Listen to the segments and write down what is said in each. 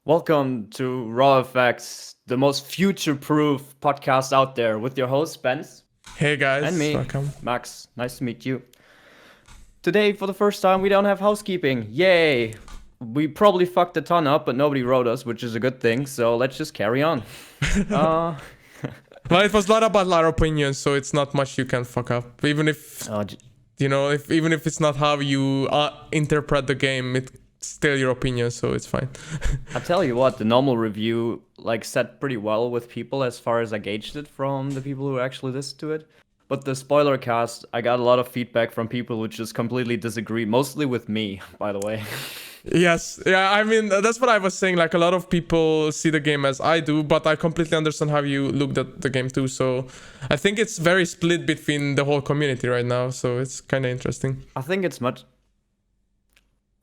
Welcome to Raw Effects, the most future-proof podcast out there, with your host Bence Hey and guys, me, welcome. Max. Nice to meet you. Today, for the first time, we don't have housekeeping. Yay! We probably fucked a ton up, but nobody wrote us, which is a good thing. So let's just carry on. Uh, Well, it was not about our opinions, so it's not much you can fuck up. Even if uh, even if it's not how you interpret the game, it's still your opinion, so it's fine. I tell you what, the normal review set pretty well with people as far as I gauged it from the people who actually listened to it. But the spoiler cast, I got a lot of feedback from people who just completely disagree, mostly with me, by the way. Yes, yeah, I mean that's what I was saying. Like a lot of people see the game as I do, but I completely understand how you looked at the game too. So I think it's very split between the whole community right now. So it's kind of interesting. I think it's much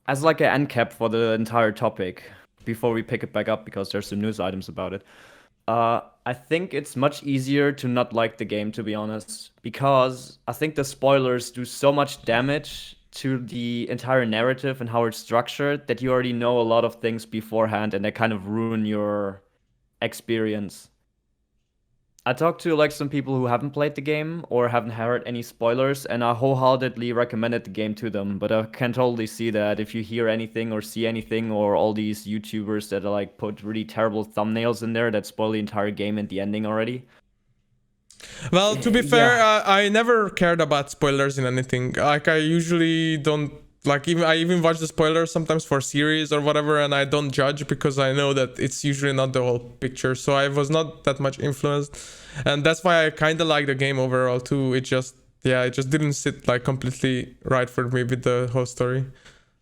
as like an end cap for the entire topic before we pick it back up because there's some news items about it. I think it's much easier to not like the game, to be honest, because I think the spoilers do so much damage to the entire narrative and how it's structured that you already know a lot of things beforehand and they kind of ruin your experience. I talked to some people who haven't played the game or haven't heard any spoilers, and I wholeheartedly recommended the game to them. But I can totally see that if you hear anything or see anything, or all these YouTubers that put really terrible thumbnails in there that spoil the entire game and the ending already. Well, to be fair, Yeah. I never cared about spoilers in anything. Like I usually don't I even watch the spoilers sometimes for series or whatever, and I don't judge because I know that it's usually not the whole picture. So I was not that much influenced, and that's why I kind of like the game overall too. It just didn't sit completely right for me with the whole story.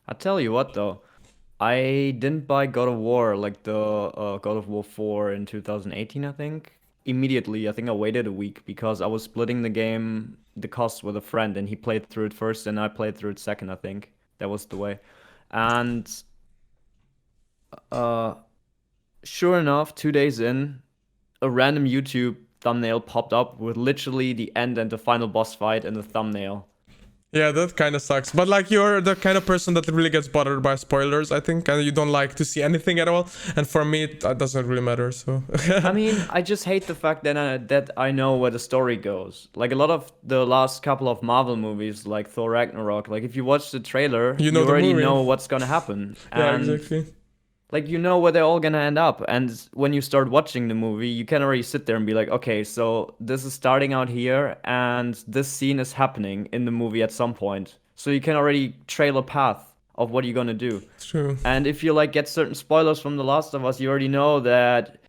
I tell you what though, I didn't buy God of War God of War 4 in 2018, I think. Immediately, I think I waited a week because I was splitting the cost with a friend, and he played through it first, and I played through it second, I think. That was the way. And uh, sure enough, 2 days in, a random YouTube thumbnail popped up with literally the end and the final boss fight in the thumbnail. Yeah, that kind of sucks. But you're the kind of person that really gets bothered by spoilers, I think, and you don't like to see anything at all. And for me, that doesn't really matter. So. I mean, I just hate the fact that I know where the story goes. Like a lot of the last couple of Marvel movies, like Thor Ragnarok, if you watch the trailer, You know the already movie. know what's gonna happen. Yeah, And exactly. you know where they're all gonna end up. And when you start watching the movie, you can already sit there and be like, okay, so this is starting out here, and this scene is happening in the movie at some point. So you can already trail a path of what you're gonna do. It's true. And if you get certain spoilers from The Last of Us, you already know that,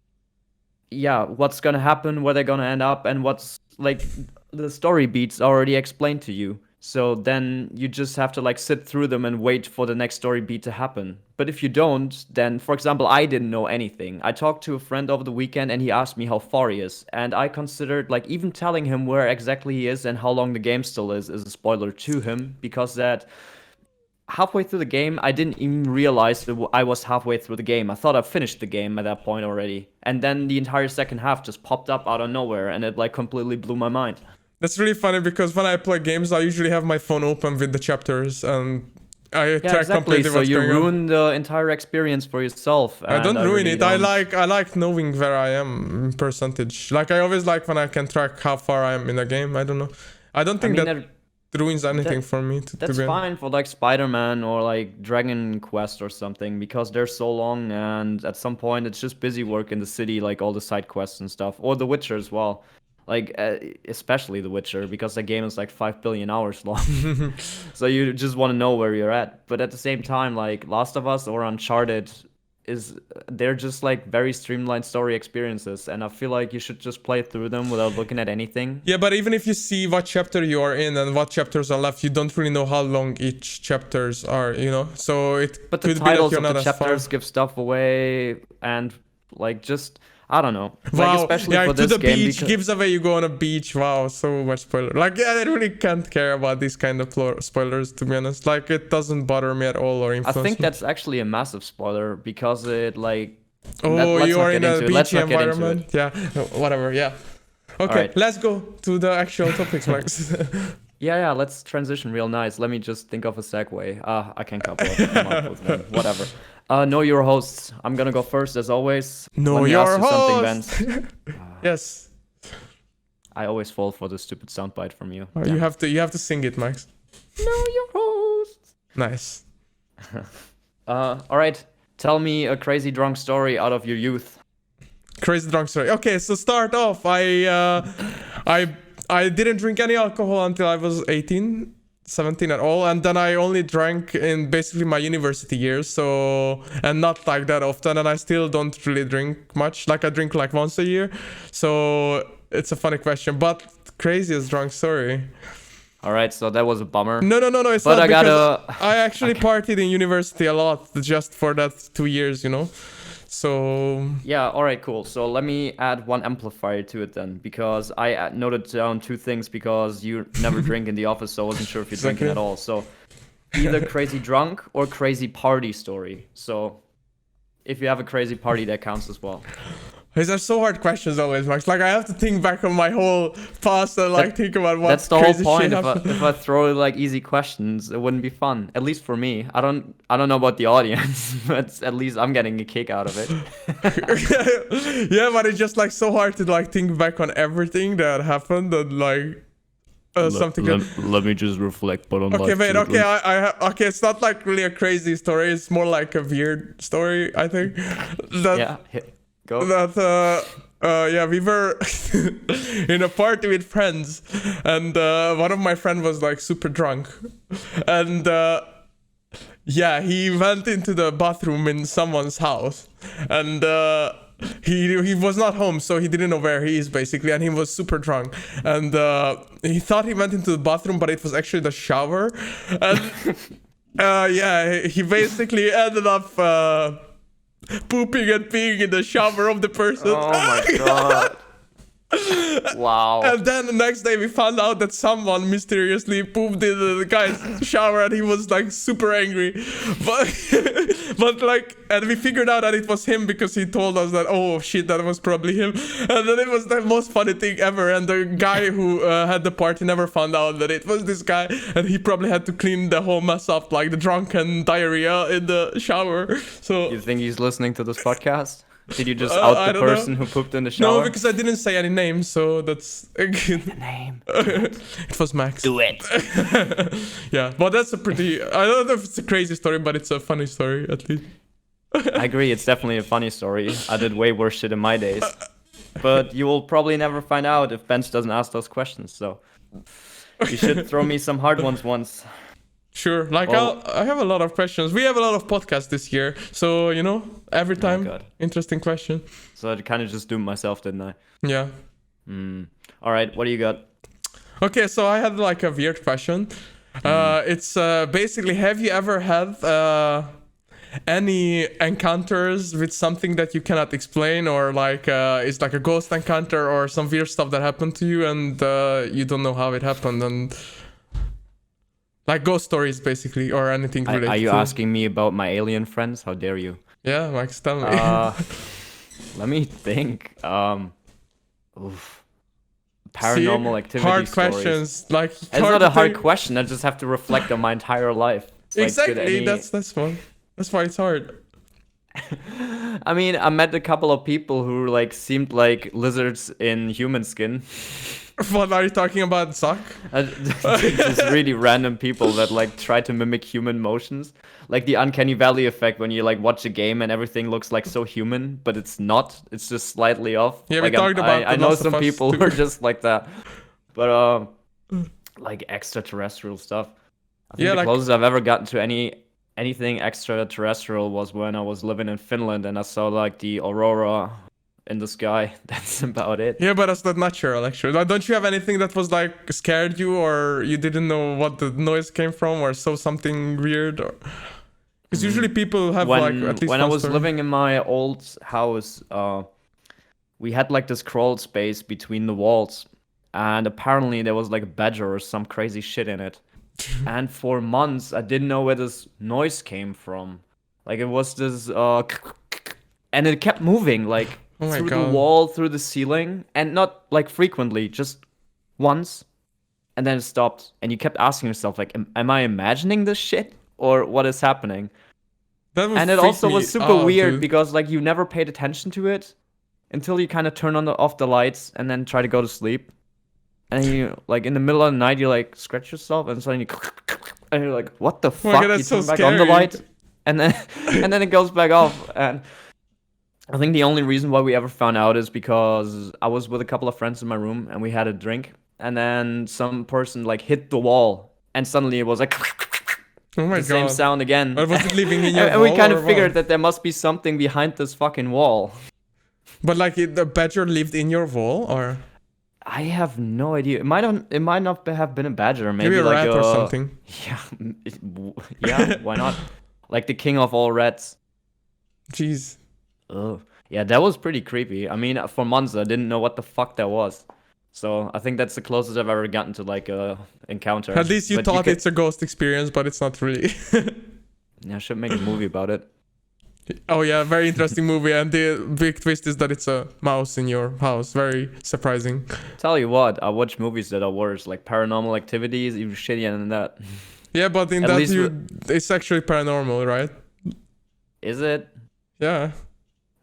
yeah, what's gonna happen, where they're gonna end up, and what's the story beats are already explained to you. So then you just have to sit through them and wait for the next story beat to happen. But if you don't, then, for example, I didn't know anything. I talked to a friend over the weekend and he asked me how far he is. And I considered even telling him where exactly he is and how long the game still is a spoiler to him, because that halfway through the game, I didn't even realize that I was halfway through the game. I thought I finished the game at that point already. And then the entire second half just popped up out of nowhere, and it completely blew my mind. That's really funny because when I play games, I usually have my phone open with the chapters and I track Exactly. completely So what's you going on. ruin the entire experience for yourself. I don't and ruin really it. I don't- like knowing where I am in percentage. I always like when I can track how far I am in a game. I don't know. I don't I think mean, that ruins anything for me. To that's be honest. fine for Spider-Man or Dragon Quest or something, because they're so long, and at some point it's just busy work in the city, all the side quests and stuff, or The Witcher as well. Especially The Witcher, because the game is 5 billion hours long. So you just want to know where you're at. But at the same time, Last of Us or Uncharted they're just very streamlined story experiences, and I feel you should just play through them without looking at anything. Yeah, but even if you see what chapter you are in and what chapters are left, you don't really know how long each chapters are, So it But the could be that titles you're of not the as far. chapters give stuff away, and just I don't know. Wow, Especially yeah, for to this the game, beach, because gives away you go on a beach. Wow, so much spoiler. I really can't care about these kind of spoilers, to be honest. It doesn't bother me at all or I influence think me. that's actually a massive spoiler, because it Oh, let's you not are get in a into it. Let's beachy not get into environment. it. Yeah, whatever. Yeah. Okay, Alright. let's go to the actual topics, Max. Yeah, let's transition real nice. Let me just think of a segue. I can come up with one. Whatever. Know your hosts. I'm gonna go first as always. Let Know me ask your you something, host. Bence. Yes. I always fall for the stupid soundbite from you. You Damn it. have to sing it, Max. Know your hosts. Nice. All right. Tell me a crazy drunk story out of your youth. Crazy drunk story. Okay, so start off. I didn't drink any alcohol until I was 18, 17 at all, and then I only drank in basically my university years, so, and not like that often, and I still don't really drink much. Like I drink like once a year, so it's a funny question. But craziest drunk story. All right, so that was a bummer. No, it's But not, I because gotta. I actually partied in university a lot just for that 2 years, you know. So Yeah, all right, cool. So let me add one amplifier to it then, because I noted down two things because you never drink in the office, so I wasn't sure if you're drinking at all. So either crazy drunk or crazy party story. So if you have a crazy party, that counts as well. these are so hard questions always, Max. Like I have to think back on my whole past and like think about what That's the whole crazy point. shit If happened. I throw like easy questions, it wouldn't be fun. At least for me. I don't know about the audience, but at least I'm getting a kick out of it. Yeah, but it's just like so hard to like think back on everything that happened and like something. Let me just reflect. But on Okay, wait. Okay, okay. It's not like really a crazy story. It's more like a weird story, I think. That, Yeah, go. That yeah, we were in a party with friends, and one of my friends was like super drunk, and yeah, he went into the bathroom in someone's house, and he was not home, so he didn't know where he is basically, and he was super drunk, and he thought he went into the bathroom, but it was actually the shower, and yeah, he basically ended up pooping and peeing in the shower of the person. Oh my god. Wow. And then the next day we found out that someone mysteriously pooped in the guy's shower, and he was like super angry. But like, and we figured out that it was him because he told us that, oh shit, that was probably him. And then it was the most funny thing ever. And the guy who had the party never found out that it was this guy, and he probably had to clean the whole mess up, like the drunken diarrhea in the shower. So You think he's listening to this podcast? Did you just out the person who pooped in the shower? no, because I didn't say any names, so that's a good name. It was Max. Do it. Yeah, but that's a pretty. I don't know if it's a crazy story, but it's a funny story at least. I agree, it's definitely a funny story. I did way worse shit in my days. But you will probably never find out if Bence doesn't ask those questions, so you should throw me some hard ones once. Sure. Like Well- I have a lot of questions. We have a lot of podcasts this year, so you know, every time God. interesting question. So I kind of just doomed myself, didn't I? Yeah. All right, what do you got? Okay, so I had like a weird question. It's basically, have you ever had any encounters with something that you cannot explain, or like it's like a ghost encounter or some weird stuff that happened to you and you don't know how it happened, and like ghost stories basically, or anything related Are you to... asking me about my alien friends? How dare you? Yeah, Max, tell me. Let me think. Oof. Paranormal activity hard stories. questions, like It's not a hard to question. I just have to reflect on my entire life. It's like, could exactly, any- that's one. That's why it's hard. I mean, I met a couple of people who like seemed like lizards in human skin. What are you talking about, Zuck? Just really random people that like try to mimic human motions, like the uncanny valley effect when you like watch a game and everything looks like so human, but it's not. It's just slightly off. Yeah, we like, talked about I The know Last of some Us people too. who are just like that, but like extraterrestrial stuff. I think Yeah, the like- closest I've ever gotten to anything extraterrestrial was when I was living in Finland and I saw like the aurora in the sky. That's about it. Yeah, but that's not natural, actually. Like, don't you have anything that was like scared you, or you didn't know what the noise came from, or saw something weird? Because usually people have like at least when I one was story. living in my old house, we had like this crawl space between the walls, and apparently there was like a badger or some crazy shit in it. And for months, I didn't know where this noise came from. Like it was this, and it kept moving like Oh my through God. the wall, through the ceiling, and not like frequently, just once. and then it stopped, and you kept asking yourself like, am I imagining this shit or what is happening? That would And it freak also me was super out, weird dude. because like you never paid attention to it until you kind of turn off the lights and then try to go to sleep. And then you like in the middle of the night you like scratch yourself and suddenly and you're like, what the Oh my fuck? God, You that's so turn back on the scary. light and then and then it goes back off. And I think the only reason why we ever found out is because I was with a couple of friends in my room and we had a drink, and then some person like hit the wall and suddenly it was like Oh my the same God. sound again. But was it living in your And we wall kind or of figured what? that there must be something behind this fucking wall. But like the badger lived in your wall, or I have no idea. It might not have been a badger. maybe Maybe a like rat or something? yeah, yeah. Why not? Like the king of all rats. Jeez. Ugh. Yeah, that was pretty creepy. I mean, for months I didn't know what the fuck that was. So I think that's the closest I've ever gotten to like a encounter. At least you But thought could, it's a ghost experience, but it's not really. yeah, I should make a movie about it. Oh yeah, very interesting movie, and the big twist is that it's a mouse in your house. Very surprising. Tell you what, I watch movies that are worse, like Paranormal Activities, even shittier than that. Yeah, but in At that least it's actually paranormal, right? Is it? Yeah.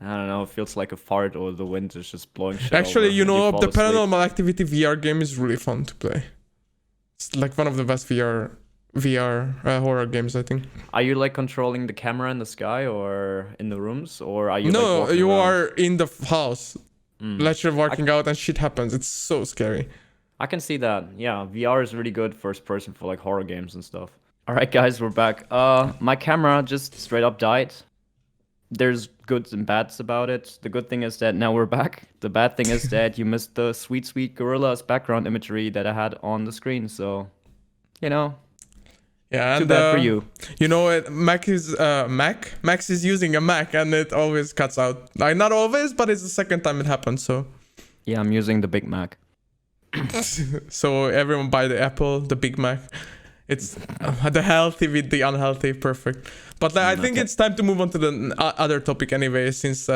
I don't know. It feels like a fart, or the wind is just blowing shit Actually, over you and know, fall the asleep. Paranormal Activity VR game is really fun to play. It's like one of the best VR horror games, I think. Are you like controlling the camera in the sky or in the rooms, or are you like No, walking you around? are in the house. Mm. Like you're working out and shit happens. It's so scary. I can see that. Yeah, VR is really good first person for like horror games and stuff. All right, guys, we're back. My camera just straight up died. There's goods and bads about it. The good thing is that now we're back. The bad thing is that you missed the sweet, sweet gorillas background imagery that I had on the screen. So, you know, Yeah, too and bad for you. You know, Max is using a Mac, and it always cuts out. Like not always, but it's the second time it happened. So, Yeah, I'm using the Big Mac. so everyone buy the Apple, the Big Mac. It's the healthy with the unhealthy, perfect. But I think Okay. it's time to move on to the other topic anyway, since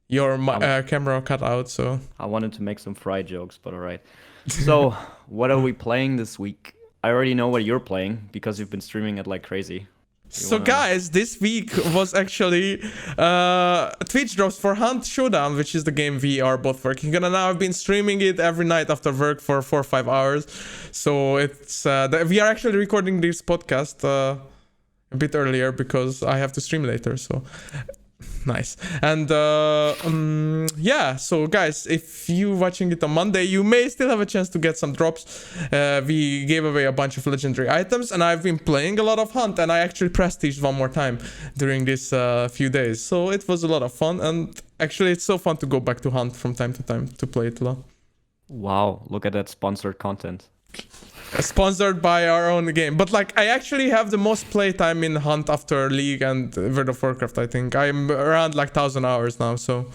your camera cut out. So I wanted to make some fry jokes, but all right. So, what are we playing this week? I already know what you're playing because you've been streaming it like crazy. So guys, this week was actually Twitch drops for Hunt Showdown, which is the game we are both working on, and now I've been streaming it every night after work for 4 or 5 hours. So it's we are actually recording this podcast a bit earlier because I have to stream later. So nice. And yeah, so guys, if you watching it on Monday, you may still have a chance to get some drops. We gave away a bunch of legendary items, and I've been playing a lot of Hunt, and I actually prestiged one more time during this few days. So it was a lot of fun, and actually it's so fun to go back to Hunt from time to time to play it a lot. Wow, look at that sponsored content. Sponsored by our own game, but like I actually have the most playtime in Hunt after League and World of Warcraft. I think I'm around like 1,000 hours now. So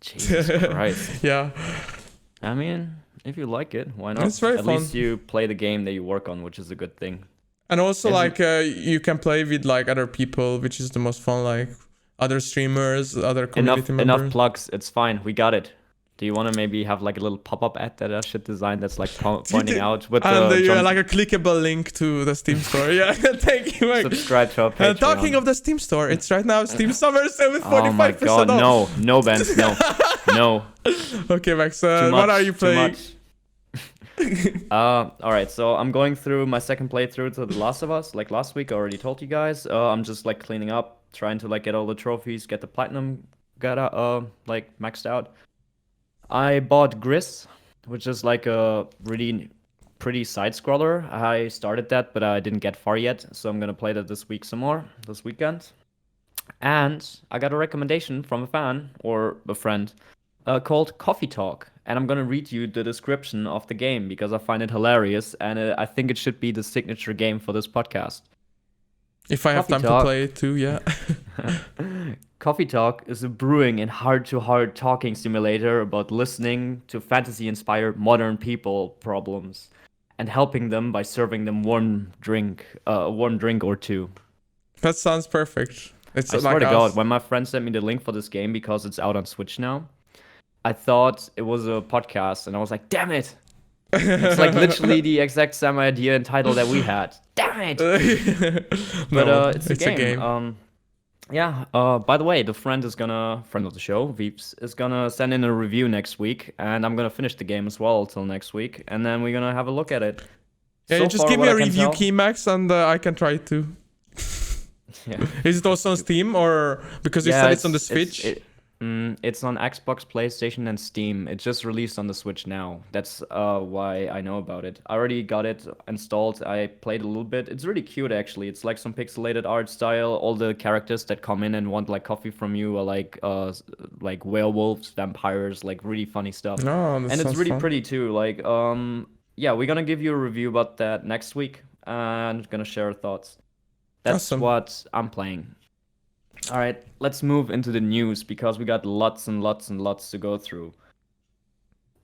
Jesus Christ. yeah, I mean, if you like it, why not? It's very At fun. least you play the game that you work on, which is a good thing. and also Isn't- like you can play with like other people, which is the most fun. Like other streamers, other community members. Enough plugs. It's fine. We got it. Do you want to maybe have like a little pop-up ad that I should design that's like pointing out with And the yeah, like a clickable link to the Steam store. Yeah, thank you, Mike. subscribe to our Patreon. And talking of the Steam store, it's right now Steam Summer Sale with 45% Oh my god, off. no, Bence, no, no. Okay, Max, Too much, what are you too playing? much. All right, so I'm going through my second playthrough to The Last of Us. Like last week, I already told you guys. I'm just like cleaning up, trying to like get all the trophies, get the platinum, like maxed out. I bought Gris, which is like a really pretty side scroller. I started that, but I didn't get far yet, so I'm gonna play that this week some more, this weekend. And I got a recommendation from a fan or a friend called Coffee Talk, and I'm gonna read you the description of the game because I find it hilarious, and I think it should be the signature game for this podcast. If I have Coffee time Talk. to play it too, yeah. Coffee Talk is a brewing and heart-to-heart talking simulator about listening to fantasy-inspired modern people problems and helping them by serving them one drink or two. That sounds perfect. It's I like swear to us. God, when my friend sent me the link for this game because it's out on Switch now, I thought it was a podcast, and I was like, damn it! It's like literally the exact same idea and title that we had. Damn it! No, It's a game. Yeah. By the way, friend of the show, Veeps, is gonna send in a review next week, and I'm gonna finish the game as well till next week, and then we're gonna have a look at it. Yeah, So you just far, give what me I a can review tell- key, Max, and I can try it too. Yeah. Is it also on Steam, or because you said it's on the Switch? It's on Xbox, PlayStation, and Steam. It just released on the Switch now. That's why I know about it. I already got it installed. I played a little bit. It's really cute, actually. It's like some pixelated art style. All the characters that come in and want like coffee from you are like werewolves, vampires, like really funny stuff. No, that And it's sounds really fun. pretty too. Like yeah, we're gonna give you a review about that next week and gonna share our thoughts. That's Awesome. what I'm playing. All right, let's move into the news because we got lots and lots and lots to go through.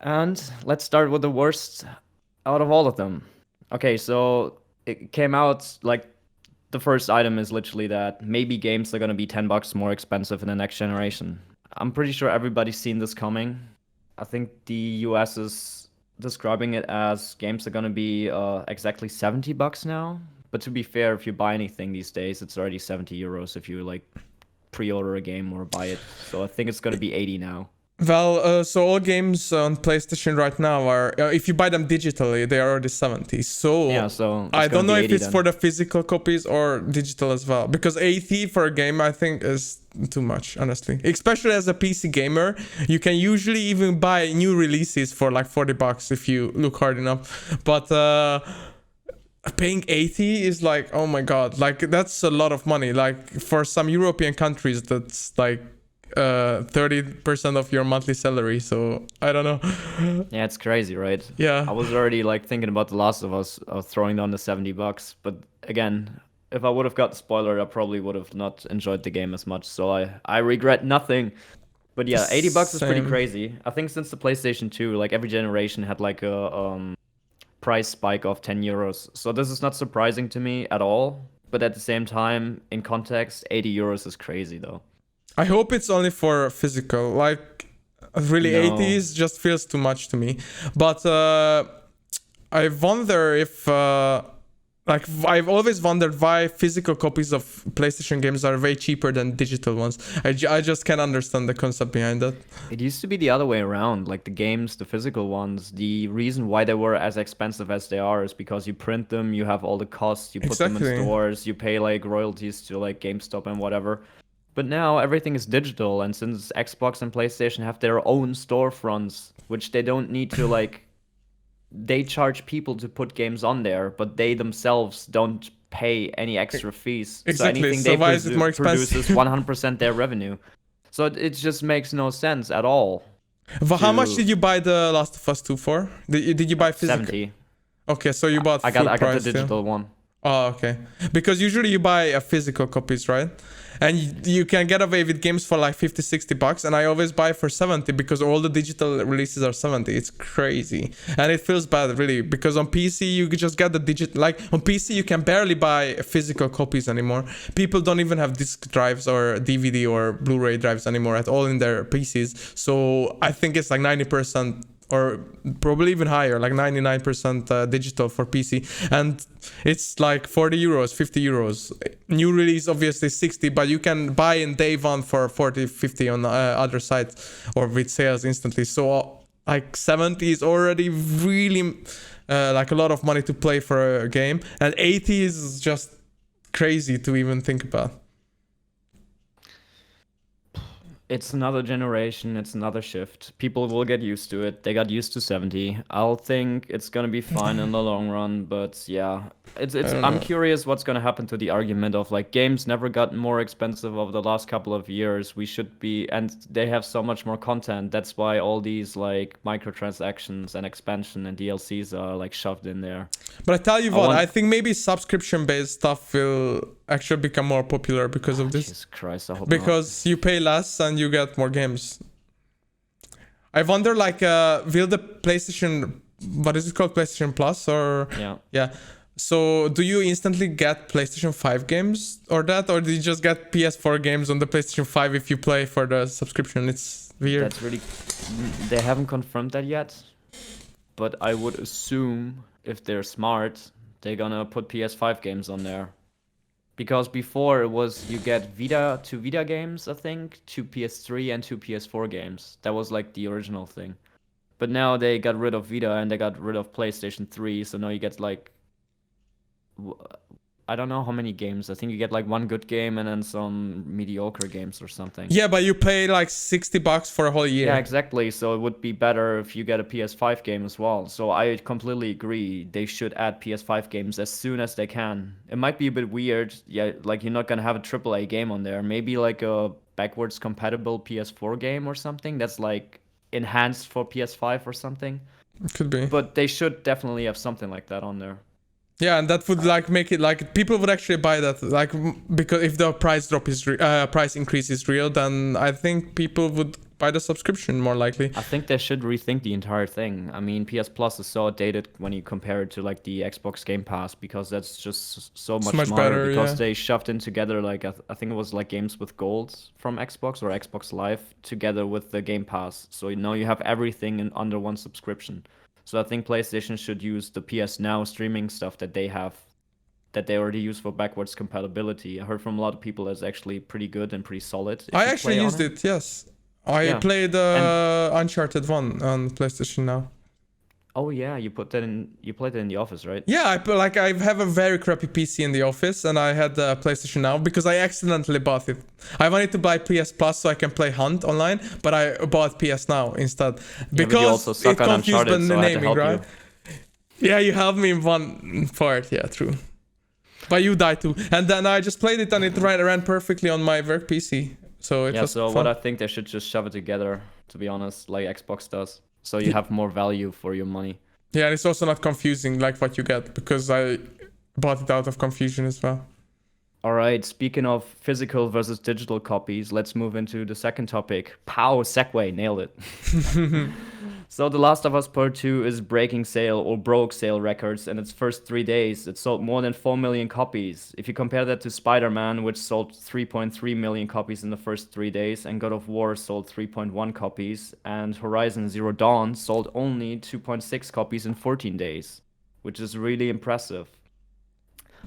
And let's start with the worst out of all of them. Okay, so it came out like the first item is literally that maybe games are gonna be $10 more expensive in the next generation. I'm pretty sure everybody's seen this coming. I think the US is describing it as games are gonna be exactly $70 now. But to be fair, if you buy anything these days, it's already 70 euros if you like pre-order a game or buy it. So I think it's gonna be 80 now. Well, so all games on PlayStation right now are, if you buy them digitally, they are already 70. So Yeah, so I don't know if it's then. for the physical copies or digital as well. Because 80 for a game, I think, is too much, honestly. Especially as a PC gamer, you can usually even buy new releases for like $40 if you look hard enough. But paying 80 is like, oh my god, like that's a lot of money. Like for some European countries, that's like 30% of your monthly salary. So I don't know. Yeah, it's crazy, right? Yeah. I was already like thinking about The Last of Us, throwing down the $70. But again, if I would have got the spoiler, I probably would have not enjoyed the game as much. So I regret nothing. But yeah, $80 is pretty Same. crazy. I think since the PlayStation 2, like every generation had like a price spike of 10 euros. So this is not surprising to me at all. But at the same time, in context, 80 euros is crazy though. I hope it's only for physical. Like, really, No. 80 is just feels too much to me. But I wonder if like I've always wondered why physical copies of PlayStation games are way cheaper than digital ones. I just can't understand the concept behind that. It used to be the other way around. Like the games, the physical ones, the reason why they were as expensive as they are is because you print them, you have all the costs, you put them in Exactly. stores, you pay like royalties to like GameStop and whatever. But now everything is digital, and since Xbox and PlayStation have their own storefronts, which they don't need to like, they charge people to put games on there, but they themselves don't pay any extra fees. Exactly. So anything So they why is it more expensive? produce is 100% their revenue. So it just makes no sense at all. Well, how much did you buy The Last of Us 2 for? Did you buy physical? 70. Okay, so you bought I got the price, yeah? digital one. Oh, okay. Because usually you buy a physical copies, right? And you can get away with games for like $50-$60, and I always buy for 70 because all the digital releases are 70. It's crazy. And it feels bad, really, because on PC you just get the digital, like on PC you can barely buy physical copies anymore. People don't even have disc drives or DVD or Blu-ray drives anymore at all in their PCs. So I think it's like 90% or probably even higher, like 99% digital for PC, and it's like 40 euros, 50 euros. New release obviously 60, but you can buy in day one for 40, 50 on other sites or with sales instantly. So like 70 is already really like a lot of money to play for a game, and 80 is just crazy to even think about. It's another generation, it's another shift. People will get used to it. They got used to 70. I'll think it's gonna be fine in the long run, but yeah. I'm curious what's gonna happen to the argument of like games never got more expensive over the last couple of years. We should be, and they have so much more content. That's why all these like microtransactions and expansion and DLCs are like shoved in there. But I tell you what, I think maybe subscription-based stuff will actually become more popular because of this. Jesus Christ, I hope because you pay less and you get more games. I wonder, like, will the PlayStation, what is it called, PlayStation Plus or? Yeah. So do you instantly get PlayStation 5 games or that, or do you just get PS4 games on the PlayStation 5 if you play for the subscription? It's weird. That's really, they haven't confirmed that yet. but I would assume if they're smart, they're gonna put PS5 games on there. Because before it was you get Vita games, I think, 2 PS3 and 2 PS4 games. That was like the original thing. But now they got rid of Vita and they got rid of PlayStation 3, so now you get like I don't know how many games. I think you get like one good game and then some mediocre games or something. Yeah, but you pay like $60 for a whole year. Yeah, exactly. So it would be better if you get a PS5 game as well. So I completely agree. They should add PS5 games as soon as they can. It might be a bit weird. Yeah, like you're not gonna have a AAA game on there. Maybe like a backwards compatible PS4 game or something that's like enhanced for PS5 or something. Could be. But they should definitely have something like that on there. Yeah, and that would like make it like people would actually buy that, like, because if the price increase is real, then I think people would buy the subscription more likely. I think they should rethink the entire thing. I mean, PS Plus is so outdated when you compare it to like the Xbox Game Pass, because that's just so much much smarter, better, because yeah. they shoved in together like I think it was like games with gold from Xbox or Xbox Live together with the Game Pass. So now you have everything in under one subscription. So I think PlayStation should use the PS Now streaming stuff that they have, that they already use for backwards compatibility. I heard from a lot of people that's actually pretty good and pretty solid. if I you actually play on used it, yes. I Yeah. played Uncharted 1 on PlayStation Now. Oh yeah, you played it in the office, right? Yeah, I have a very crappy PC in the office, and I had the PlayStation Now because I accidentally bought it. I wanted to buy PS Plus so I can play Hunt online, but I bought PS Now instead But you also because suck it on confused the Uncharted, so I had to naming, help right? Yeah, you helped me in one part. Yeah, true. But you died too, and then I just played it, and it ran perfectly on my work PC. So it Yeah, was so fun. what I think they should just shove it together, to be honest, like Xbox does. So you have more value for your money. Yeah, and it's also not confusing like what you get, because I bought it out of confusion as well. All right, speaking of physical versus digital copies, let's move into the second topic. Pow, segue, nailed it. So The Last of Us Part 2 is breaking sale or broke sale records in its first 3 days. It sold more than 4 million copies. If you compare that to Spider-Man, which sold 3.3 million copies in the first 3 days, and God of War sold 3.1 copies, and Horizon Zero Dawn sold only 2.6 copies in 14 days, which is really impressive.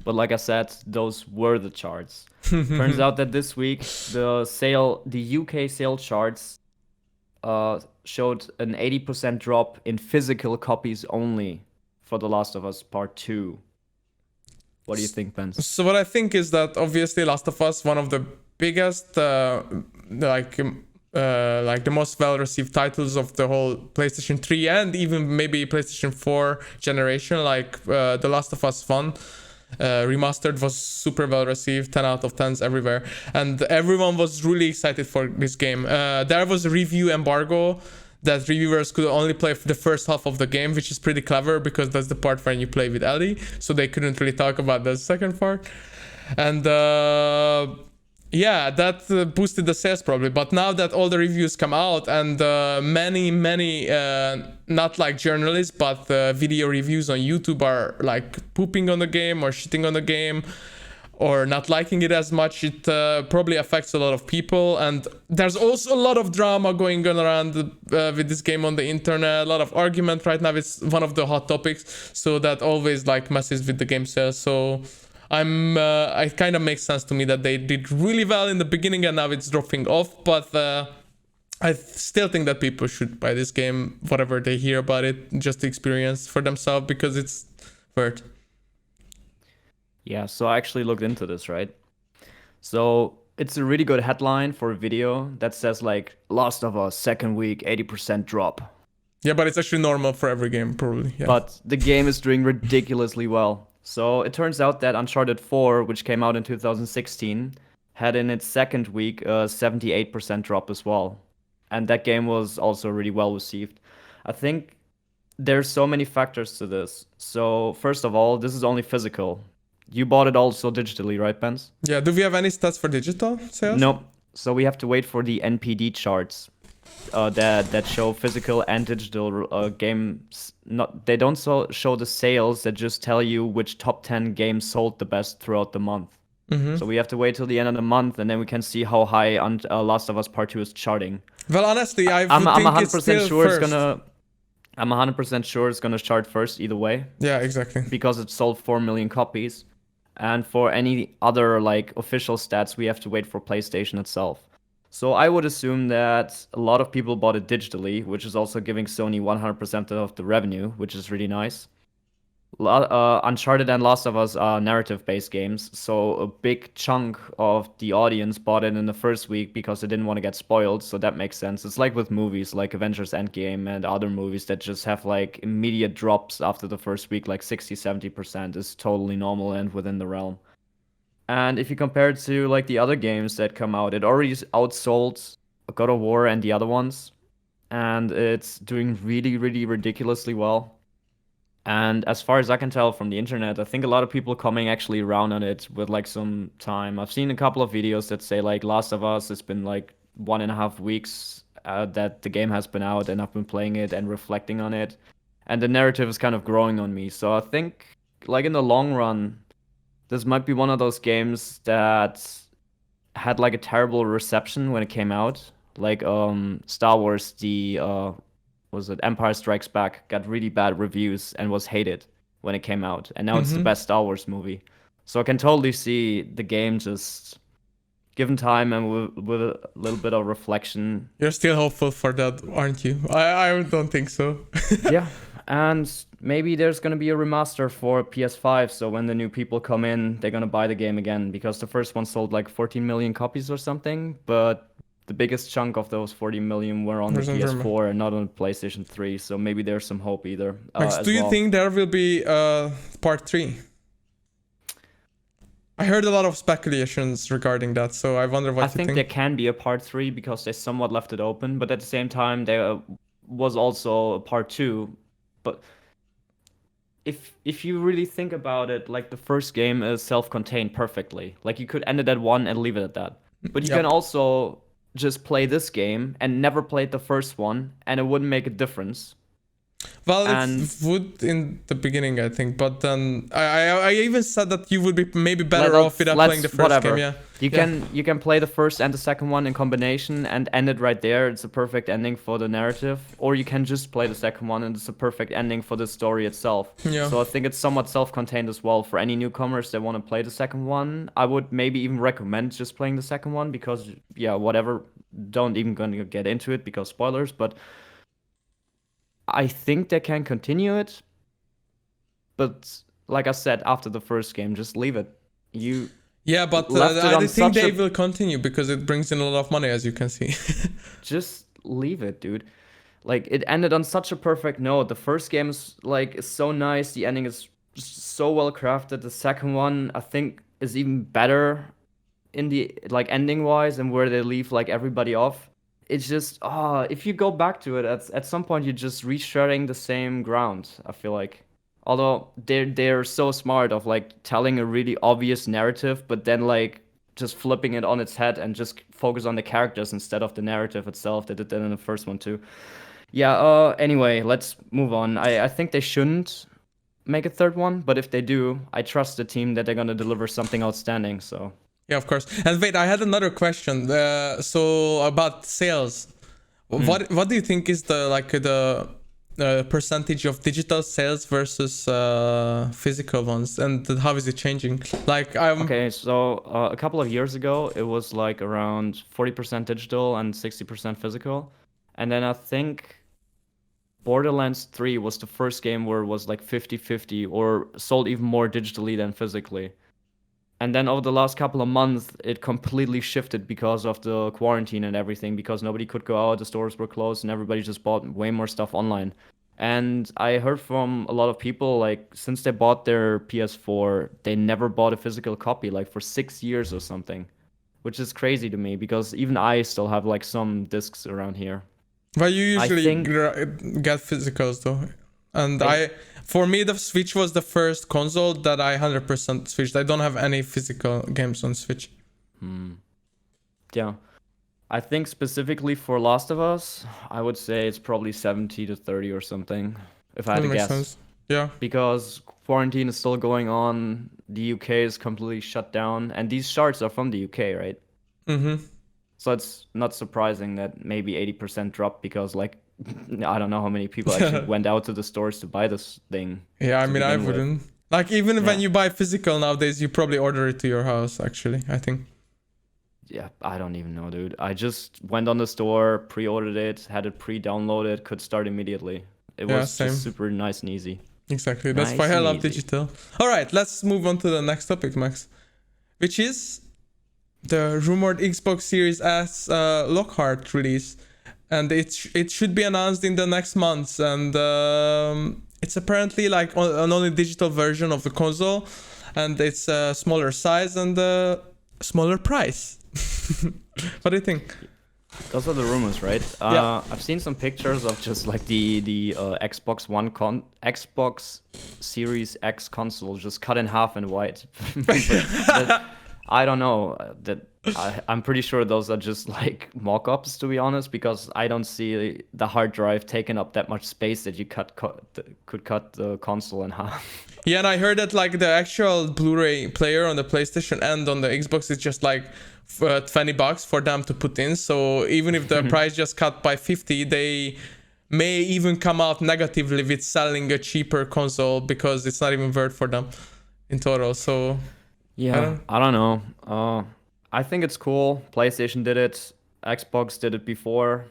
But like I said, those were the charts. Turns out that this week the UK sale charts showed an 80% drop in physical copies only for The Last of Us Part 2. What do you think, Ben? So what I think is that obviously Last of Us, one of the biggest, like the most well-received titles of the whole PlayStation 3 and even maybe PlayStation 4 generation, like The Last of Us 1. Remastered was super well received, 10 out of 10s everywhere, and everyone was really excited for this game. There was a review embargo that reviewers could only play the first half of the game, which is pretty clever because that's the part when you play with Ellie, so they couldn't really talk about the second part. And yeah, that boosted the sales probably. But now that all the reviews come out and many not like journalists but video reviews on YouTube are like pooping on the game or shitting on the game or not liking it as much, it probably affects a lot of people. And there's also a lot of drama going on around with this game on the internet, a lot of argument right now. It's one of the hot topics, so that always like messes with the game sales. So it kind of makes sense to me that they did really well in the beginning and now it's dropping off, but I still think that people should buy this game, whatever they hear about it, just to experience for themselves, because it's worth. Yeah, so I actually looked into this, right? So it's a really good headline for a video that says like Last of Us second week 80% drop. Yeah, but it's actually normal for every game, probably. Yeah. But the game is doing ridiculously well. So it turns out that Uncharted 4, which came out in 2016, had in its second week a 78% drop as well. And that game was also really well received. I think there's so many factors to this. So first of all, this is only physical. You bought it also digitally, right, Benz? Yeah, do we have any stats for digital sales? No. So we have to wait for the NPD charts that show physical and digital games. They don't show the sales, that just tell you which top 10 games sold the best throughout the month. Mm-hmm. So we have to wait till the end of the month, and then we can see how high Last of Us Part 2 is charting. Well, honestly, I'm 100% sure it's gonna. I'm 100% sure it's gonna chart first either way Yeah, exactly. because it sold 4 million copies. And for any other like official stats, we have to wait for PlayStation itself. So I would assume that a lot of people bought it digitally, which is also giving Sony 100% of the revenue, which is really nice. Uncharted and Last of Us are narrative-based games, so a big chunk of the audience bought it in the first week because they didn't want to get spoiled, so that makes sense. It's like with movies, like Avengers Endgame and other movies that just have like immediate drops after the first week, like 60-70% is totally normal and within the realm. And if you compare it to like the other games that come out, it already outsold God of War and the other ones, and it's doing really, really ridiculously well. And as far as I can tell from the internet, I think a lot of people coming actually around on it with like some time. I've seen a couple of videos that say like Last of Us, it's been like 1.5 weeks that the game has been out, and I've been playing it and reflecting on it. And the narrative is kind of growing on me. So I think like in the long run, this might be one of those games that had like a terrible reception when it came out. Like Star Wars, the was it Empire Strikes Back got really bad reviews and was hated when it came out, and now it's the best Star Wars movie. So I can totally see the game just given time and with a little bit of reflection. You're still hopeful for that, aren't you? I don't think so. Yeah, and maybe there's gonna be a remaster for PS5, so when the new people come in, they're gonna buy the game again because the first one sold like 14 million copies or something, but the biggest chunk of those 40 million were on the PS4 and not on the PlayStation 3, so maybe there's some hope either. Max, do you think there will be part 3? I heard a lot of speculations regarding that, so I wonder what you think. I think there can be a part 3 because they somewhat left it open, but at the same time there was also a part 2. But if you really think about it, like the first game is self-contained perfectly. Like you could end it at 1 and leave it at that. But you can also just play this game and never played the first one, and it wouldn't make a difference. Well, it would in the beginning, I think, but then I even said that you would be maybe better off without playing the first game. Yeah, you can play the first and the second one in combination and end it right there. It's a perfect ending for the narrative, or you can just play the second one and it's a perfect ending for the story itself. Yeah. So I think it's somewhat self-contained as well for any newcomers that want to play the second one. I would maybe even recommend just playing the second one because whatever, don't even gonna get into it because spoilers, but I think they can continue it, but like I said, after the first game, just leave it. But I think they will continue because it brings in a lot of money, as you can see. Just leave it, dude. Like it ended on such a perfect note. The first game is so nice. The ending is so well crafted. The second one, I think, is even better in the ending wise and where they leave like everybody off. It's just if you go back to it at some point you're just retreading the same ground, I feel like. Although they're so smart of like telling a really obvious narrative but then like just flipping it on its head and just focus on the characters instead of the narrative itself. They did that in the first one too. Anyway, let's move on. I think they shouldn't make a third one, but if they do, I trust the team that they're gonna deliver something outstanding, so. Yeah, of course. And wait, I had another question. So about sales, what do you think is the percentage of digital sales versus physical ones, and how is it changing? Okay, so a couple of years ago, it was like around 40% digital and 60% physical, and then I think Borderlands 3 was the first game where it was like 50-50 or sold even more digitally than physically. And then over the last couple of months, it completely shifted because of the quarantine and everything, because nobody could go out, the stores were closed, and everybody just bought way more stuff online. And I heard from a lot of people, like, since they bought their PS4, they never bought a physical copy, like, for 6 years or something. Which is crazy to me, because even I still have, like, some discs around here. Well, you usually get physicals, though. And for me, the Switch was the first console that I 100% switched. I don't have any physical games on Switch. Yeah. I think specifically for Last of Us, I would say it's probably 70-30 or something, if I had to guess. Sense. Yeah. Because quarantine is still going on, the UK is completely shut down, and these charts are from the UK, right? Mm-hmm. So it's not surprising that maybe 80% drop because, like, I don't know how many people actually went out to the stores to buy this thing. Yeah, I to mean, I begin with. wouldn't. Like, even when Yeah. you buy physical nowadays, you probably order it to your house, actually, I think. Yeah, I don't even know, dude. I just went on the store, pre-ordered it, had it pre-downloaded, could start immediately. It Yeah, was same. just super nice and easy. Exactly. That's why Nice I and love easy. digital. All right, let's move on to the next topic, Max, which is the rumored Xbox Series S Lockhart release, and it should be announced in the next months. And it's apparently like an only digital version of the console, and it's a smaller size and a smaller price. What do you think? Those are the rumors, right? Yeah. I've seen some pictures of just like the Xbox Series X console just cut in half and white. I don't know. I'm pretty sure those are just like mock-ups, to be honest, because I don't see the hard drive taking up that much space that you could cut the console in half. Yeah, and I heard that like the actual Blu-ray player on the PlayStation and on the Xbox is just like $20 for them to put in. So even if the price just cut by 50, they may even come out negatively with selling a cheaper console because it's not even worth for them in total. So yeah, I don't know. I think it's cool. PlayStation did it. Xbox did it before.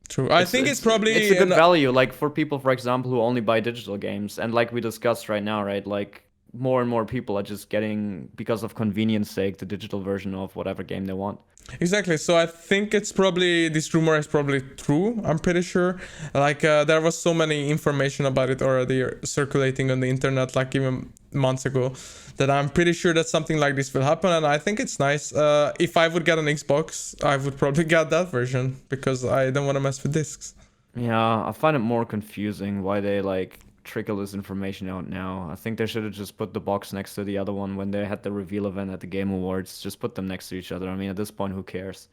True. I think it's probably it's a good value, like for people, for example, who only buy digital games, and like we discussed right now, right? Like more and more people are just getting, because of convenience sake, the digital version of whatever game they want. Exactly. So I think it's probably, this rumor is probably true. I'm pretty sure. Like there was so many information about it already circulating on the internet, like even months ago, that I'm pretty sure that something like this will happen. And I think it's nice. If I would get an Xbox, I would probably get that version because I don't want to mess with discs. Yeah, I find it more confusing why they like trickle this information out now. I think they should have just put the box next to the other one when they had the reveal event at the Game Awards. Just put them next to each other. I mean, at this point, who cares?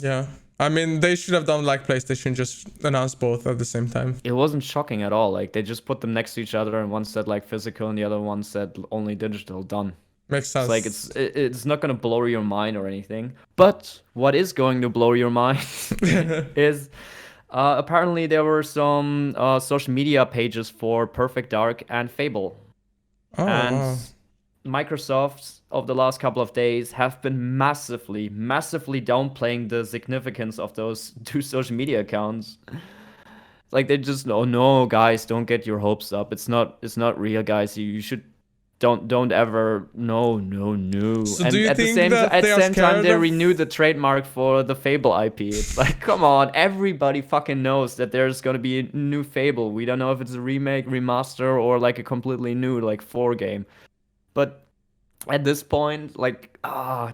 Yeah. I mean, they should have done like PlayStation, just announce both at the same time. It wasn't shocking at all. Like, they just put them next to each other, and one said like physical and the other one said only digital. Done. Makes sense. It's like it's not gonna blow your mind or anything. But what is going to blow your mind is apparently there were some social media pages for Perfect Dark and Fable. Oh, And wow. Microsoft of the last couple of days have been massively downplaying the significance of those two social media accounts. Like they just, oh no, guys, don't get your hopes up. It's not real, guys. You should don't ever, no. So And do you at the think same that at they the are same time scared they of- renewed the trademark for the Fable IP. It's like, come on, everybody fucking knows that there's gonna be a new Fable. We don't know if it's a remake, remaster, or like a completely new like 4 game. But at this point, like,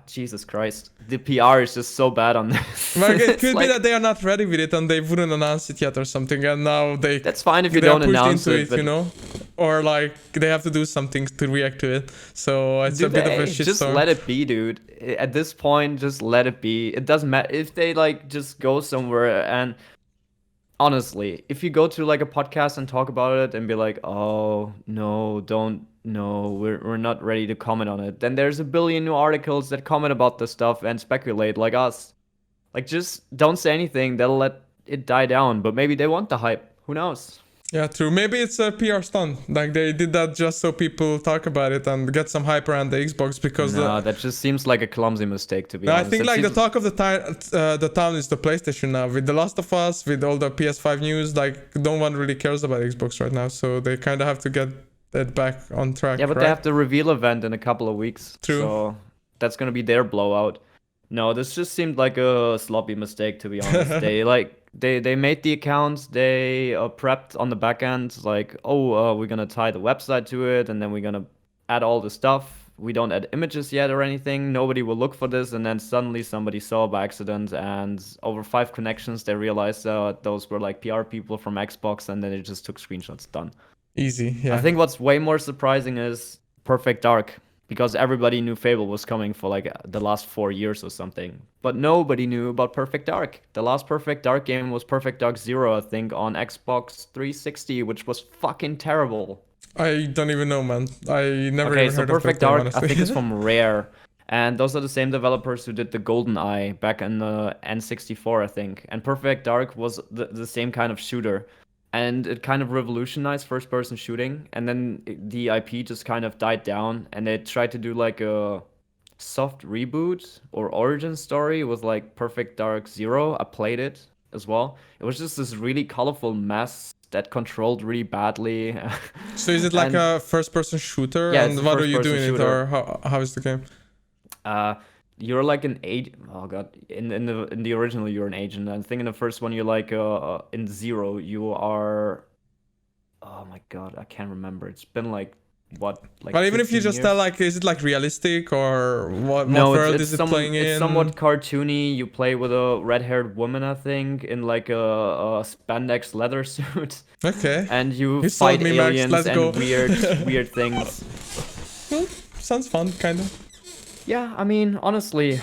Jesus Christ, the PR is just so bad on this. Like, it It's could be like, that they are not ready with it and they wouldn't announce it yet or something, and now that's fine if you they are don't pushed announce into it, it, but you know, or like they have to do something to react to it. So it's a bit of a shitstorm. just let it be, dude. At this point, just let it be. It doesn't matter if they like just go somewhere. And honestly, if you go to like a podcast and talk about it and be like, oh no, don't, no, we're not ready to comment on it, then there's a billion new articles that comment about this stuff and speculate like us. Like, just don't say anything. They'll let it die down. But maybe they want the hype. Who knows? Yeah, true. Maybe it's a PR stunt. Like they did that just so people talk about it and get some hype around the Xbox because No, that just seems like a clumsy mistake, to be I honest. think It like the seems- talk of the town is the PlayStation now. With The Last of Us, with all the PS5 news, like no one really cares about Xbox right now. So they kind of have to get that back on track. Yeah, but right? they have the reveal event in a couple of weeks. True. So that's gonna be their blowout. No, this just seemed like a sloppy mistake, to be honest. They made the accounts, they prepped on the back end, like, we're gonna tie the website to it, and then we're gonna add all the stuff. We don't add images yet or anything. Nobody will look for this, and then suddenly somebody saw by accident, and over 5 connections, they realized those were like PR people from Xbox, and then they just took screenshots. Done. Easy. Yeah. I think what's way more surprising is Perfect Dark, because everybody knew Fable was coming for like the last 4 years or something. But nobody knew about Perfect Dark. The last Perfect Dark game was Perfect Dark Zero, I think, on Xbox 360, which was fucking terrible. I don't even know, man. I never Okay, even so heard of Perfect that game, Dark, honestly. I think it's from Rare. And those are the same developers who did the GoldenEye back in the N64, I think. And Perfect Dark was the same kind of shooter. And it kind of revolutionized first person shooting. And then the IP just kind of died down. And they tried to do like a soft reboot or origin story with like Perfect Dark Zero. I played it as well. It was just this really colorful mess that controlled really badly. So is it like And a first-person shooter? yeah, And it's a what are you first-person doing in it, shooter. or how is the game? You're like an agent. Oh god, in the original you're an agent. I think in the first one you're like in Zero you are. Oh my god, I can't remember. It's been like what, like But even if you 15 just years? tell, like, is it like realistic, or what No, world is it playing it's in? somewhat cartoony. You play with a red-haired woman, I think, in like a spandex leather suit, Okay. and you You sold fight me, Max. aliens Let's go. and weird things. Well, sounds fun, kind of. Yeah, I mean, honestly,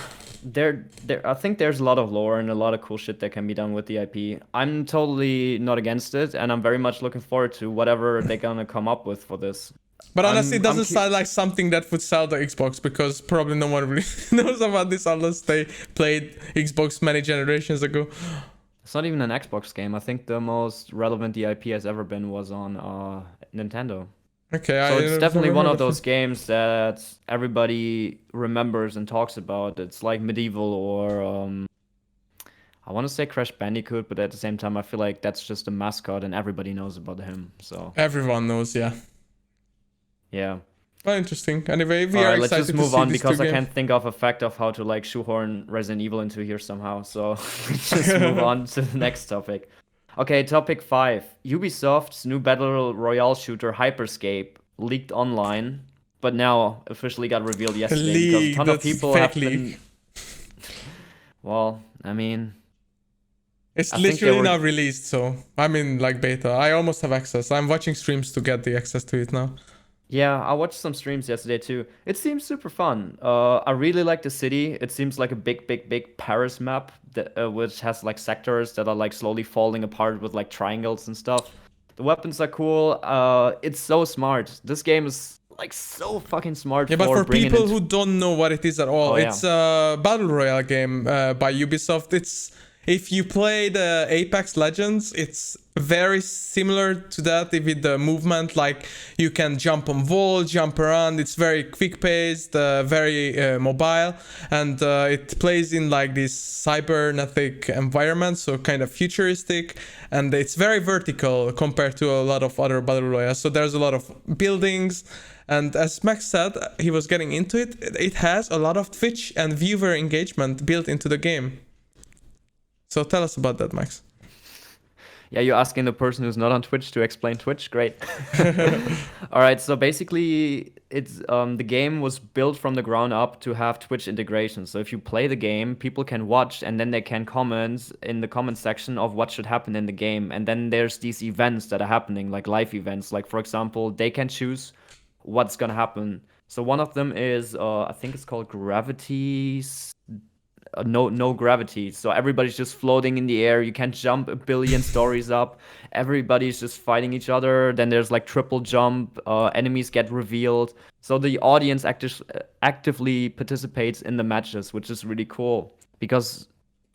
I think there's a lot of lore and a lot of cool shit that can be done with the IP. I'm totally not against it, and I'm very much looking forward to whatever they're gonna come up with for this. But honestly, it I'm doesn't sound like something that would sell the Xbox, because probably no one really knows about this unless they played Xbox many generations ago. It's not even an Xbox game. I think the most relevant the IP has ever been was on Nintendo. Okay, So it's definitely never one heard of those it. games that everybody remembers and talks about. It's like Medieval or I want to say Crash Bandicoot, but at the same time, I feel like that's just a mascot and everybody knows about him. So Everyone knows, yeah. yeah. Well, interesting. Anyway, we All are right, let's excited just to move see on these because two I games. can't think of a fact of how to like shoehorn Resident Evil into here somehow. So let's just move on to the next topic. Okay, topic 5. Ubisoft's new battle royale shooter Hyperscape leaked online, but now officially got revealed yesterday because a League, ton of that's people fake have been. league. Well, I mean, It's I think they literally were. now released, so I'm in like beta. I almost have access. I'm watching streams to get the access to it now. Yeah, I watched some streams yesterday too. It seems super fun. I really like the city. It seems like a big Paris map that which has like sectors that are like slowly falling apart with like triangles and stuff. The weapons are cool. It's so smart. This game is like so fucking smart Yeah, but for for bringing people in. who don't know what it is at all, Oh yeah. it's a battle royale game by Ubisoft. It's if you play the Apex Legends, it's very similar to that with the movement. Like you can jump on walls, jump around. It's very quick paced, very mobile, and it plays in like this cybernetic environment, so kind of futuristic, and it's very vertical compared to a lot of other battle royales. So there's a lot of buildings. And as Max said, he was getting into it. It has a lot of Twitch and viewer engagement built into the game. So tell us about that, Max. Yeah, you're asking the person who's not on Twitch to explain Twitch. Great. All right, so basically, it's the game was built from the ground up to have Twitch integration. So if you play the game, people can watch and then they can comment in the comment section of what should happen in the game. And then there's these events that are happening, like live events. Like for example, they can choose what's gonna happen. So one of them is I think it's called gravity. No gravity, so everybody's just floating in the air. You can jump a billion stories up. Everybody's just fighting each other. Then there's like triple jump. Enemies get revealed, so the audience actively participates in the matches, which is really cool. Because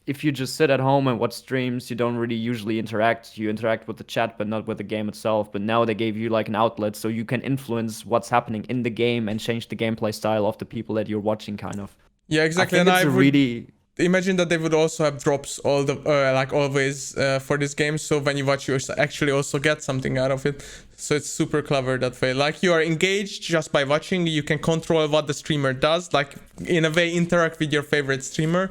if you just sit at home and watch streams, you don't really usually interact. You interact with the chat, but not with the game itself. But now they gave you like an outlet, so you can influence what's happening in the game and change the gameplay style of the people that you're watching, kind of. Yeah, exactly. I think And it's I a would really imagine that they would also have drops all the like always for this game. So when you watch, you actually also get something out of it. So it's super clever that way. Like you are engaged just by watching. You can control what the streamer does. Like in a way, interact with your favorite streamer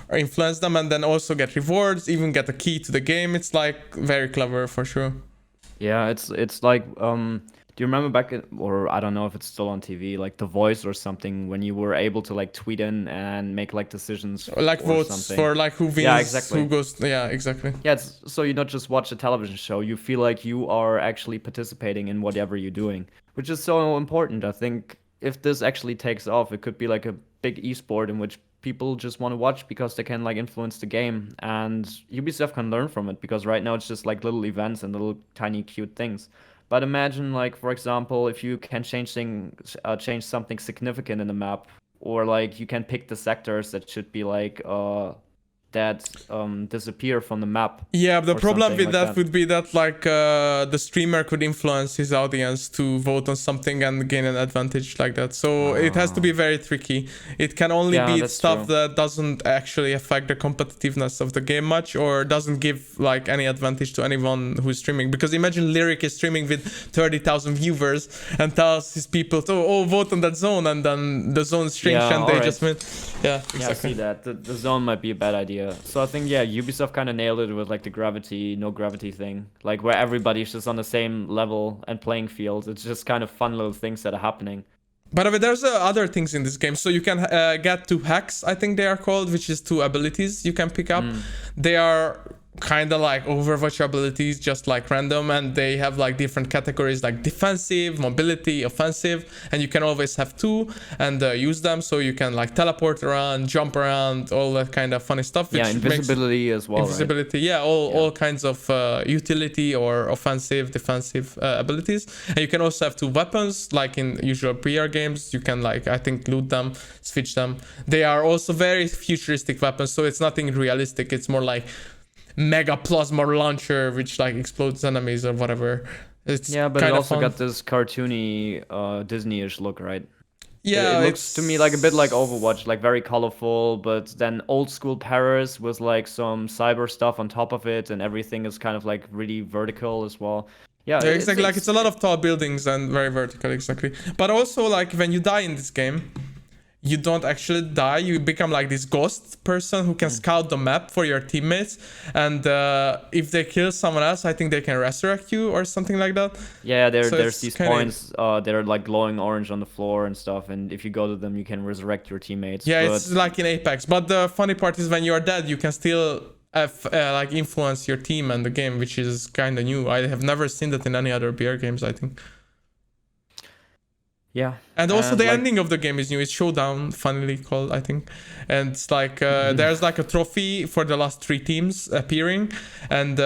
or influence them, and then also get rewards. Even get a key to the game. It's like very clever for sure. Yeah, it's like do you remember back or I don't know if it's still on TV, like The Voice or something, when you were able to like tweet in and make like decisions Like or votes something. for like who wins, Yeah, exactly. who goes. Yeah, exactly. Yeah, so you not just watch a television show, you feel like you are actually participating in whatever you're doing, which is so important. I think if this actually takes off, it could be like a big esport in which people just want to watch because they can like influence the game, and Ubisoft can learn from it, because right now it's just like little events and little tiny cute things. But imagine, like, for example, if you can change something significant in the map, or like you can pick the sectors that should be like that disappear from the map. Yeah, the or problem something with like that would be that like the streamer could influence his audience to vote on something and gain an advantage like that. So it has to be very tricky. It can only Yeah, be that's stuff true. that doesn't actually affect the competitiveness of the game much, or doesn't give like any advantage to anyone who's streaming. Because imagine Lyric is streaming with 30,000 viewers and tells his people to vote on that zone, and then the zone's changed Yeah, and they alright. just win. Yeah, Yeah, I see exactly. that. The zone might be a bad idea. So I think, yeah, Ubisoft kind of nailed it with like the gravity, no gravity thing. Like where everybody's just on the same level and playing field. It's just kind of fun little things that are happening. By the way, there's other things in this game. So you can get 2 hacks, I think they are called, which is 2 abilities you can pick up. They are kind of like Overwatch abilities, just like random, and they have like different categories like defensive, mobility, offensive, and you can always have 2 and use them, so you can like teleport around, jump around, all that kind of funny stuff. Yeah, invisibility as well, Invisibility, right? yeah, all kinds of utility or offensive, defensive abilities. And you can also have 2 weapons, like in usual PR games. You can like, I think, loot them, switch them. They are also very futuristic weapons, so it's nothing realistic. It's more like mega plasma launcher which like explodes enemies or whatever. It's Yeah, but it kind of also fun. got this cartoony, Disney-ish look, right? Yeah, It looks to me like a bit like Overwatch, like very colorful, but then old school Paris with like some cyber stuff on top of it, and everything is kind of like really vertical as well. Yeah, Yeah, exactly. Like it's a lot of tall buildings and very vertical, exactly. But also like when you die in this game, you don't actually die. You become like this ghost person who can scout the map for your teammates, and if they kill someone else, I think they can resurrect you or something like that. Yeah, So there's it's these kinda- points that are like glowing orange on the floor and stuff, and if you go to them, you can resurrect your teammates. Yeah, but it's like in Apex. But the funny part is when you are dead, you can still like influence your team and the game, which is kind of new. I have never seen that in any other BR games, I think. yeah, And also the like, ending of the game is new. It's Showdown, funnily called, I think. And it's like there's like a trophy for the last 3 teams appearing, and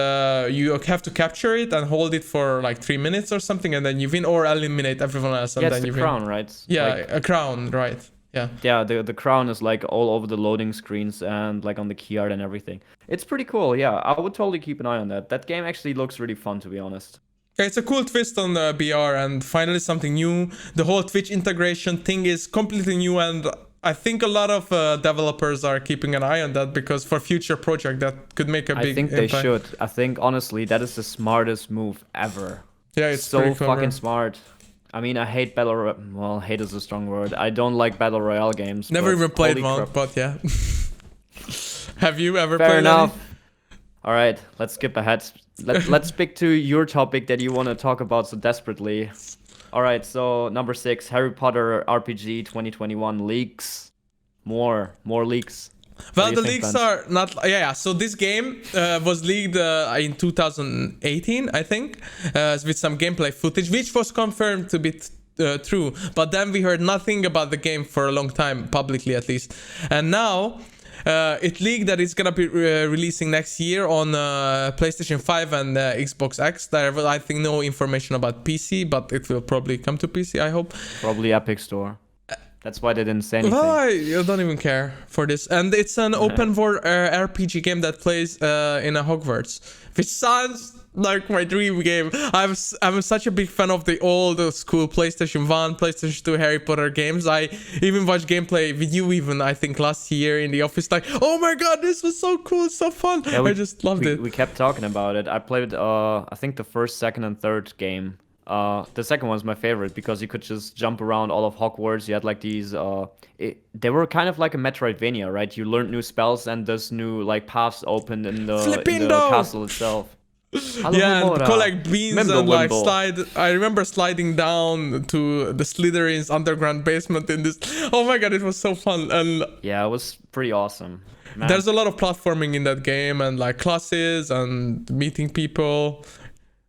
you have to capture it and hold it for like 3 minutes or something, and then you win, or eliminate everyone else, and yeah, then it's you the win. crown, right? Yeah, Like, a crown, right? Yeah. yeah, the crown is like all over the loading screens and like on the key art and everything. It's pretty cool. Yeah, I would totally keep an eye on that. That game actually looks really fun, to be honest. Yeah, it's a cool twist on the BR, and finally something new. The whole Twitch integration thing is completely new, and I think a lot of developers are keeping an eye on that, because for future project that could make a big I think impact. they should. I think honestly that is the smartest move ever. Yeah, it's So pretty clever. fucking smart. I mean, I hate well, hate is a strong word. I don't like battle royale games. Never but even played holy one, crap. but yeah. Have you ever Fair played enough. any? All right, let's skip ahead. Let's stick to your topic that you want to talk about so desperately. All right, so number 6, Harry Potter RPG 2021 leaks. More leaks. Well, do the you think, leaks Bence? are not. Yeah. So this game was leaked in 2018, I think, with some gameplay footage, which was confirmed to be true. But then we heard nothing about the game for a long time, publicly at least. And now it leaked that it's gonna be releasing next year on PlayStation 5 and Xbox X. There was, I think, no information about PC, but it will probably come to PC, I hope. Probably Epic Store. That's why they didn't say anything. Well, I don't even care for this. And it's an open world RPG game that plays in a Hogwarts, which sounds like my dream game. I'm such a big fan of the old school PlayStation 1, PlayStation 2 Harry Potter games. I even watched gameplay with you even, I think, last year in the office. Like, oh my god, this was so cool, so fun. Yeah, I just loved it. We kept talking about it. I played, I think the first, second, and third game. The second one's my favorite because you could just jump around all of Hogwarts. You had like these, they were kind of like a Metroidvania, right? You learned new spells and there's new like paths opened in the Flipindo! castle itself. Yeah, and Allora. collect beans Mimble and like Wimble. slide. I remember sliding down to the Slytherin's underground basement in this. Oh my god, it was so fun. And Yeah, it was pretty awesome. Man. there's a lot of platforming in that game, and like classes and meeting people.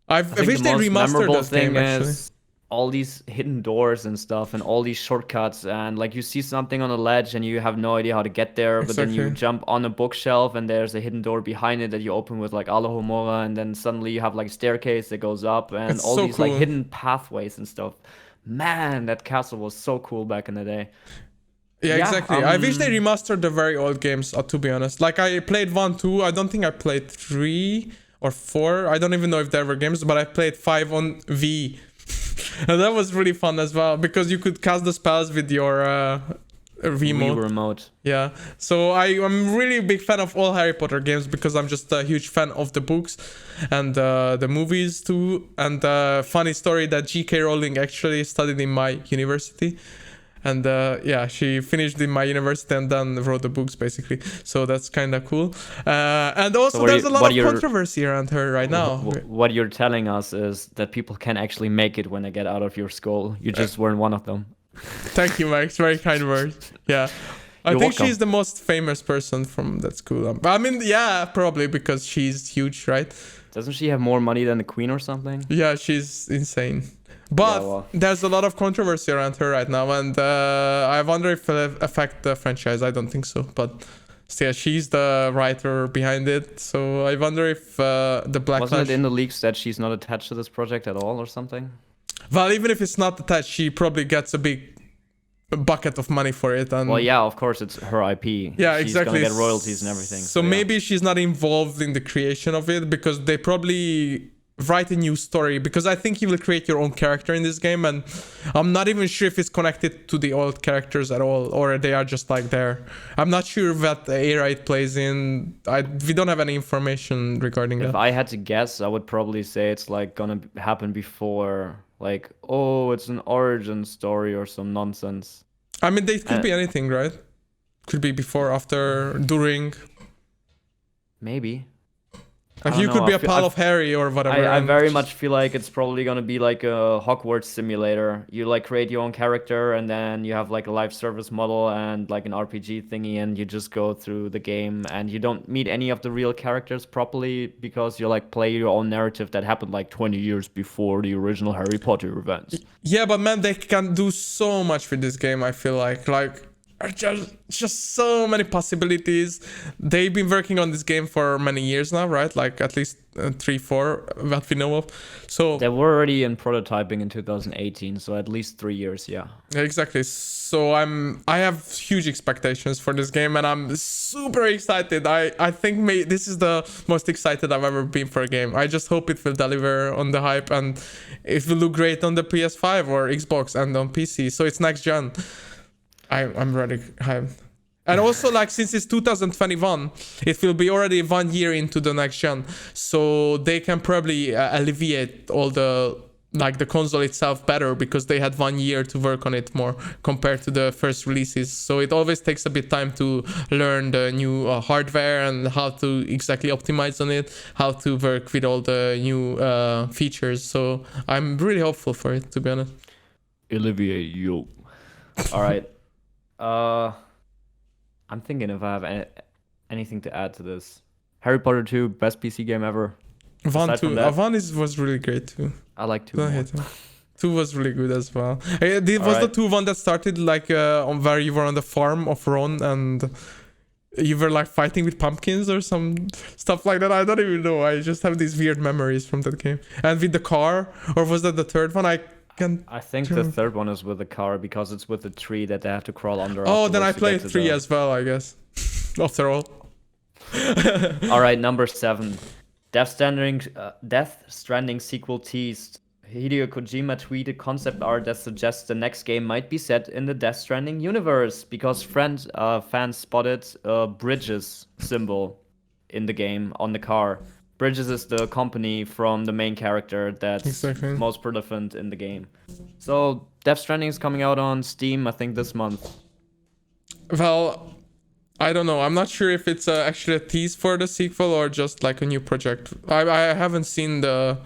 I think wish the they most remastered memorable that thing game actually. is all these hidden doors and stuff and all these shortcuts, and like you see something on a ledge and you have no idea how to get there, but then you Exactly. jump on a bookshelf and there's a hidden door behind it that you open with like Alohomora, and then suddenly you have like a staircase that goes up and It's all so these like cool. hidden pathways and stuff. Man, that castle was so cool back in the day. Yeah, Yeah, exactly. I wish they remastered the very old games, to be honest. Like, I played 1, 2. I don't think I played 3 or 4. I don't even know if there were games, but I played 5 on V. And that was really fun as well, because you could cast the spells with your remote. Yeah. So I'm really a big fan of all Harry Potter games, because I'm just a huge fan of the books and the movies too. And funny story that J.K. Rowling actually studied in my university. And yeah, she finished in my university and then wrote the books, basically. So that's kind of cool. And also, there's a lot of controversy around her right now. What you're telling us is that people can actually make it when they get out of your school. You just weren't one of them. Thank you, Max. Very kind words. Yeah. I think she's the most famous person from that school. I mean, yeah, probably because she's huge, right? Doesn't she have more money than the queen or something? Yeah, she's insane. But there's a lot of controversy around her right now, and I wonder if it'll affect the franchise. I don't think so, but still, she's the writer behind it. So I wonder if the backlash... Wasn't it in the leaks that she's not attached to this project at all or something? Well, even if it's not attached, she probably gets a big bucket of money for it. And well, yeah, of course, it's her IP. Yeah, she's exactly. She's gonna get royalties and everything. So maybe she's not involved in the creation of it, because they probably write a new story, because I think you will create your own character in this game, and I'm not even sure if it's connected to the old characters at all, or they are just like there. I'm not sure what era it plays in. We don't have any information regarding that. If I had to guess, I would probably say it's like gonna happen before, like, oh, it's an origin story or some nonsense. I mean, it could be anything, right? Could be before, after, during. Maybe. Like, you could be a pal of Harry or whatever. I very much feel like it's probably gonna be like a Hogwarts simulator. You like create your own character, and then you have like a live service model and like an RPG thingy, and you just go through the game, and you don't meet any of the real characters properly, because you like play your own narrative that happened like 20 years before the original Harry Potter events. Yeah, but man, they can do so much with this game, I feel like just so many possibilities. They've been working on this game for many years now, right? Like at least 3, 4 that we know of. So they were already in prototyping in 2018, so at least 3 years. Yeah, exactly. So I have huge expectations for this game, and I'm super excited. I think this is the most excited I've ever been for a game. I just hope it will deliver on the hype, and it will look great on the PS5 or Xbox and on PC, so it's next gen. I'm really hyped. And also, like, since it's 2021, it will be already 1 year into the next gen, so they can probably alleviate all the, like, the console itself better, because they had 1 year to work on it more compared to the first releases. So it always takes a bit time to learn the new hardware and how to exactly optimize on it, how to work with all the new features. So I'm really hopeful for it, to be honest. Alleviate you. All right. I'm thinking if I have anything to add to this. Harry Potter 2, best PC game ever. 1 too. 1 was really great too. I like 2. 2 was really good as well. The 2 one that started like on where you were on the farm of Ron and you were like fighting with pumpkins or some stuff like that? I don't even know. I just have these weird memories from that game. And with the car, or was that the third one? I think the third one is with the car, because it's with the tree that they have to crawl under. Oh, then I played 3 as well, I guess. After all. All right, number 7. Death Stranding sequel teased. Hideo Kojima tweeted concept art that suggests the next game might be set in the Death Stranding universe, because fans spotted a Bridges symbol in the game on the car. Bridges is the company from the main character that's most prolific in the game. So Death Stranding is coming out on Steam, I think, this month. Well, I don't know. I'm not sure if it's actually a tease for the sequel or just like a new project. I haven't seen the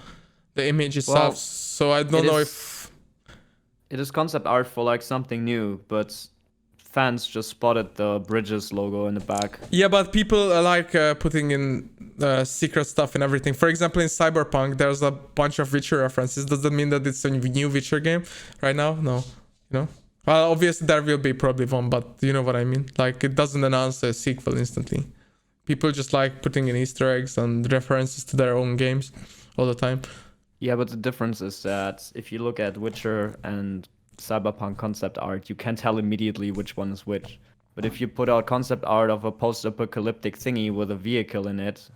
image itself, so I don't know if... It is concept art for like something new, but fans just spotted the Bridges logo in the back. Yeah, but people like putting in secret stuff and everything. For example, in Cyberpunk, there's a bunch of Witcher references. Does that mean that it's a new Witcher game right now? No, you know? Well, obviously there will be probably one, but you know what I mean? Like, it doesn't announce a sequel instantly. People just like putting in Easter eggs and references to their own games all the time. Yeah, but the difference is that if you look at Witcher and Cyberpunk concept art, you can tell immediately which one is which. But if you put out concept art of a post-apocalyptic thingy with a vehicle in it,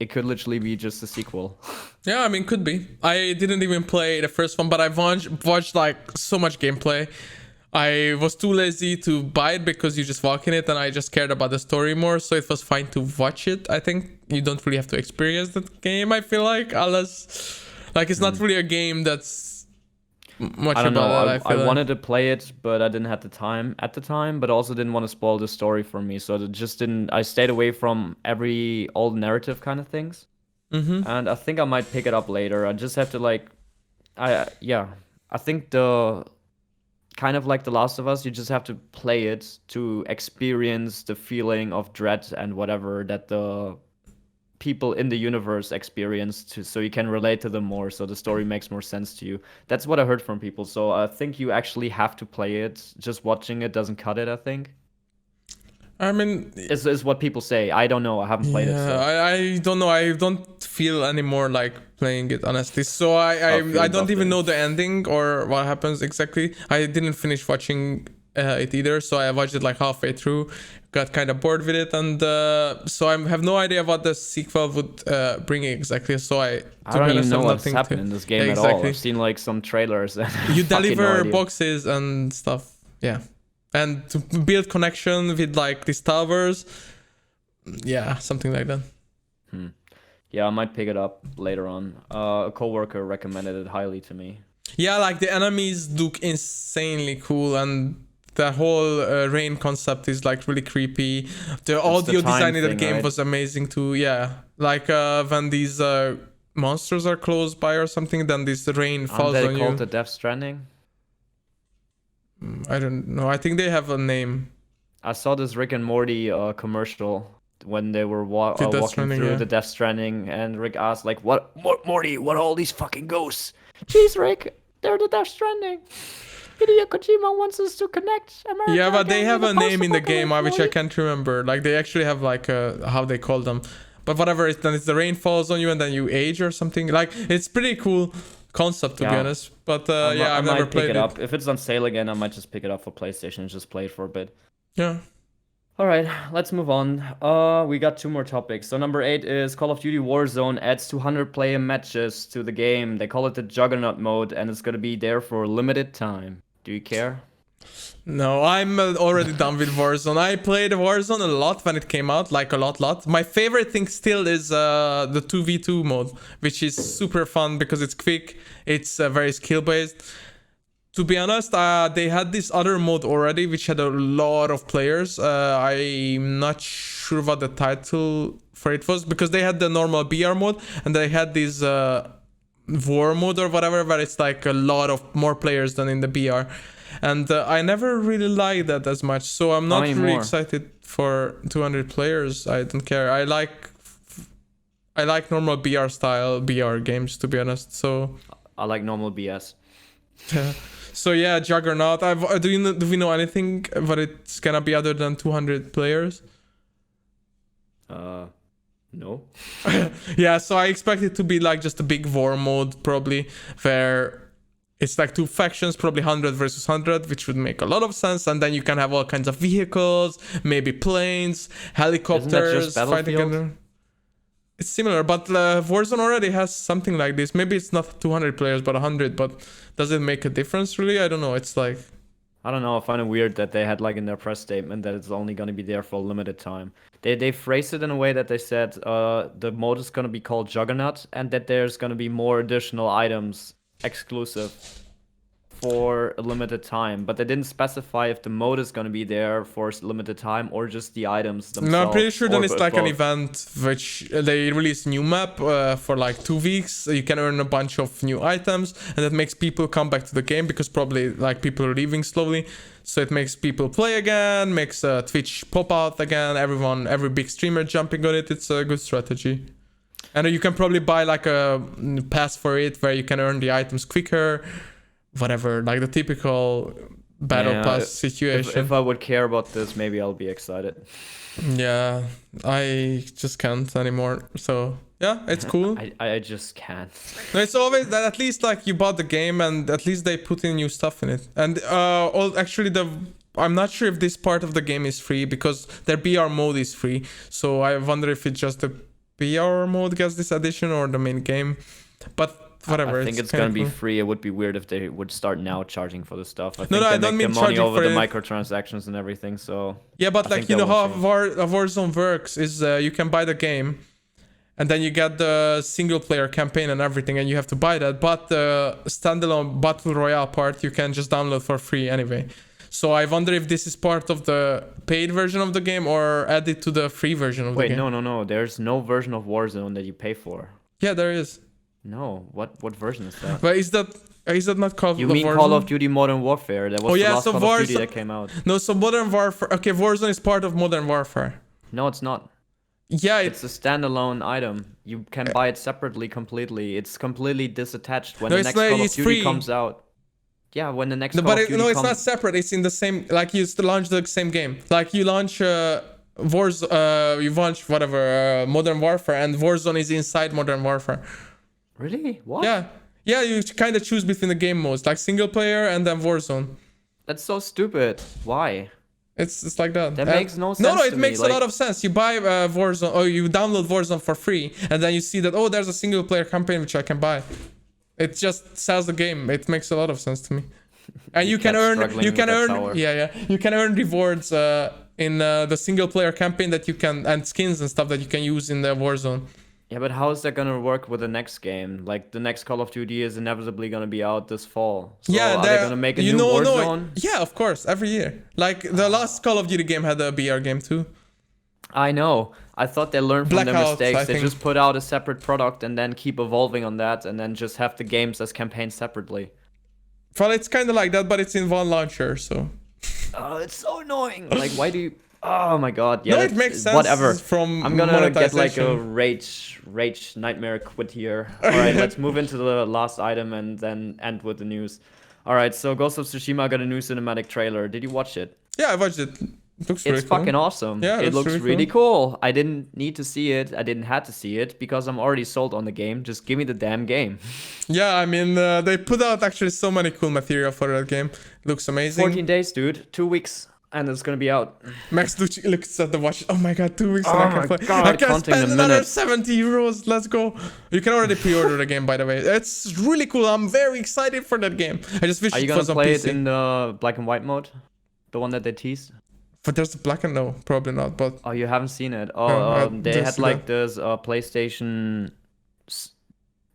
it could literally be just a sequel. Yeah, I mean, could be. I didn't even play the first one, but I watched like so much gameplay. I was too lazy to buy it because you just walk in it, and I just cared about the story more, so it was fine to watch it. I think you don't really have to experience the game, I feel like, unless like it's not really a game that's much I don't know. about it. I wanted to play it, but I didn't have the time at the time, but also didn't want to spoil the story for me, so it just didn't. I stayed away from all the narrative kind of things, and I think I might pick it up later. I just have to like, I think the kind of like The Last of Us, you just have to play it to experience the feeling of dread and whatever that the people in the universe experience, so you can relate to them more, so the story makes more sense to you. That's what I heard from people, so I think you actually have to play it. Just watching it doesn't cut it, I think. I mean, is what people say. I don't know. I haven't played it. So. I don't know. I don't feel anymore like playing it, honestly. So I don't even know the ending or what happens exactly. I didn't finish watching it either, so I watched it like halfway through, got kind of bored with it, and so I have no idea what the sequel would bring exactly. So I don't even know what's happening in this game at all. I've seen like some trailers. You deliver boxes and stuff. Yeah. And to build connection with like these towers. Yeah, something like that. Yeah, I might pick it up later on. A coworker recommended it highly to me. Yeah, like the enemies look insanely cool, and the whole rain concept is like really creepy. The audio design in the game was amazing too. Yeah, like when these monsters are close by or something, then this rain falls on you. Aren't they called the Death Stranding? I don't know. I think they have a name. I saw this Rick and Morty commercial when they were walking through the Death Stranding, and Rick asked like, "What, Morty? What are all these fucking ghosts?" Jeez, Rick, they're the Death Stranding. Hideo Kojima wants us to connect America. Yeah, but they have a name in the game, which I can't remember. Like they actually have like how they call them. But whatever, then it's the rain falls on you and then you age or something. Like it's pretty cool concept to be honest. But I've never played it. Up. If it's on sale again, I might just pick it up for PlayStation and just play it for a bit. Yeah. All right, let's move on. We got 2 more topics. So number 8 is Call of Duty Warzone adds 200 player matches to the game. They call it the Juggernaut mode, and it's gonna be there for a limited time. Do you care? No, I'm already done with Warzone. I played Warzone a lot when it came out, like a lot. My favorite thing still is the 2v2 mode, which is super fun because it's quick, it's very skill based. To be honest, they had this other mode already, which had a lot of players. I'm not sure what the title for it was, because they had the normal BR mode, and they had this war mode or whatever, where it's like a lot of more players than in the BR. And I never really liked that as much, so I'm not really excited for 200 players. I don't care. I like normal BR style BR games, to be honest. So I like normal BS. So yeah, Juggernaut. Do we know anything what it's gonna be other than 200 players? No. Yeah, so I expect it to be like just a big war mode, probably, where it's like 2 factions, probably 100 versus 100, which would make a lot of sense. And then you can have all kinds of vehicles, maybe planes, helicopters fighting together. It's similar, but Warzone already has something like this. Maybe it's not 200 players, but 100. But does it make a difference, really? I don't know. It's like... I don't know. I find it weird that they had like in their press statement that it's only going to be there for a limited time. They phrased it in a way that they said the mode is going to be called Juggernaut, and that there's going to be more additional items exclusive for a limited time, but they didn't specify if the mode is going to be there for a limited time or just the items themselves. No, I'm pretty sure then it's like an event which they release new map for like 2 weeks. You can earn a bunch of new items, and that makes people come back to the game, because probably like people are leaving slowly. So it makes people play again, makes Twitch pop out again, every big streamer jumping on it. It's a good strategy. And you can probably buy like a pass for it where you can earn the items quicker, whatever, like the typical battle pass situation. If I would care about this, maybe I'll be excited. Yeah, I just can't anymore. So Yeah, it's cool. I just can't. No, it's always that at least like you bought the game and at least they put in new stuff in it. And actually I'm not sure if this part of the game is free because their BR mode is free. So I wonder if it's just the BR mode gets this addition or the main game. But whatever. I think it's gonna be free. It would be weird if they would start now charging for the stuff. I think I they don't make mean the money charging over for the it. microtransactions and everything. So yeah, but like you know how a Warzone works is you can buy the game, and then you get the single player campaign and everything, and you have to buy that. But the standalone battle royale part you can just download for free anyway. So I wonder if this is part of the paid version of the game or added to the free version of the game. Wait, no. There's no version of Warzone that you pay for. Yeah, there is. No, what version is that? But is that not called? You mean Warzone? Call of Duty Modern Warfare? That was the last so Call of Duty that came out. No, so Modern Warfare. Okay, Warzone is part of Modern Warfare. No, it's not. Yeah, it's a standalone item. You can buy it separately completely. It's completely disattached when the next Call of Duty comes out. Yeah, when the next Call of Duty comes... No, it's not separate. It's in the same... Like, you launch the same game. Like, you launch... you launch whatever Modern Warfare, and Warzone is inside Modern Warfare. Really? What? Yeah, you kind of choose between the game modes, like single player and then Warzone. That's so stupid. Why? It's like that. That makes no sense. No, it makes a lot of sense. You buy Warzone, or you download Warzone for free, and then you see that there's a single player campaign which I can buy. It just sells the game. It makes a lot of sense to me. And you can earn rewards in the single player campaign that you can, and skins and stuff that you can use in the Warzone. Yeah, but how is that gonna work with the next game? Like, the next Call of Duty is inevitably gonna be out this fall. So are they gonna make a new Warzone? Yeah, of course, every year. Like, the last Call of Duty game had a BR game too. I know. I thought they learned from their mistakes. They just put out a separate product and then keep evolving on that, and then just have the games as campaigns separately. Well, it's kind of like that, but it's in one launcher, so... Oh, it's so annoying. Like, why do you... Oh my god. Yeah, no, it makes sense. Whatever. From I'm gonna get like a rage nightmare quit here. Alright, let's move into the last item and then end with the news. Alright, so Ghost of Tsushima got a new cinematic trailer. Did you watch it? Yeah, I watched it. Looks it's fucking awesome. Yeah, it looks really cool. I didn't need to see it. I didn't have to see it because I'm already sold on the game. Just give me the damn game. Yeah, I mean, they put out actually so many cool material for that game. Looks amazing. 14 days, dude. 2 weeks. And it's gonna be out. Max looks at the watch. Oh my god, 2 weeks and I can play. God, I can spend another minutes. 70 euros. Let's go. You can already pre-order the game, by the way. It's really cool. I'm very excited for that game. I just wish it was on PC. Are you gonna play it in the black and white mode? The one that they teased? But there's the black and no, probably not. But oh, you haven't seen it? Oh, no, they had like this PlayStation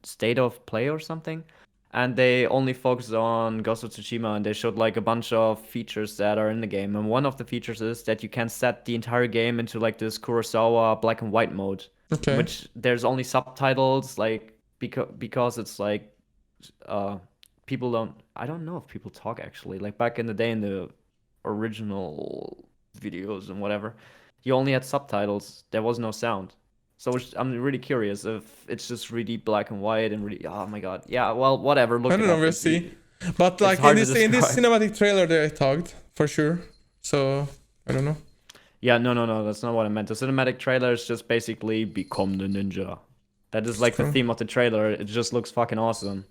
State of Play or something, and they only focused on Ghost of Tsushima, and they showed like a bunch of features that are in the game. And one of the features is that you can set the entire game into like this Kurosawa black and white mode, which there's only subtitles, like because it's like people don't. I don't know if people talk actually. Like back in the day in the original videos and whatever, you only had subtitles. There was no sound. So I'm really curious if it's just really black and white and really... Oh my god. Yeah, well, whatever. Look, I don't know, we'll see. But like in this cinematic trailer they talked, for sure. So, I don't know. Yeah, no, that's not what I meant. The cinematic trailer is just basically become the ninja. That is like the theme of the trailer. It just looks fucking awesome.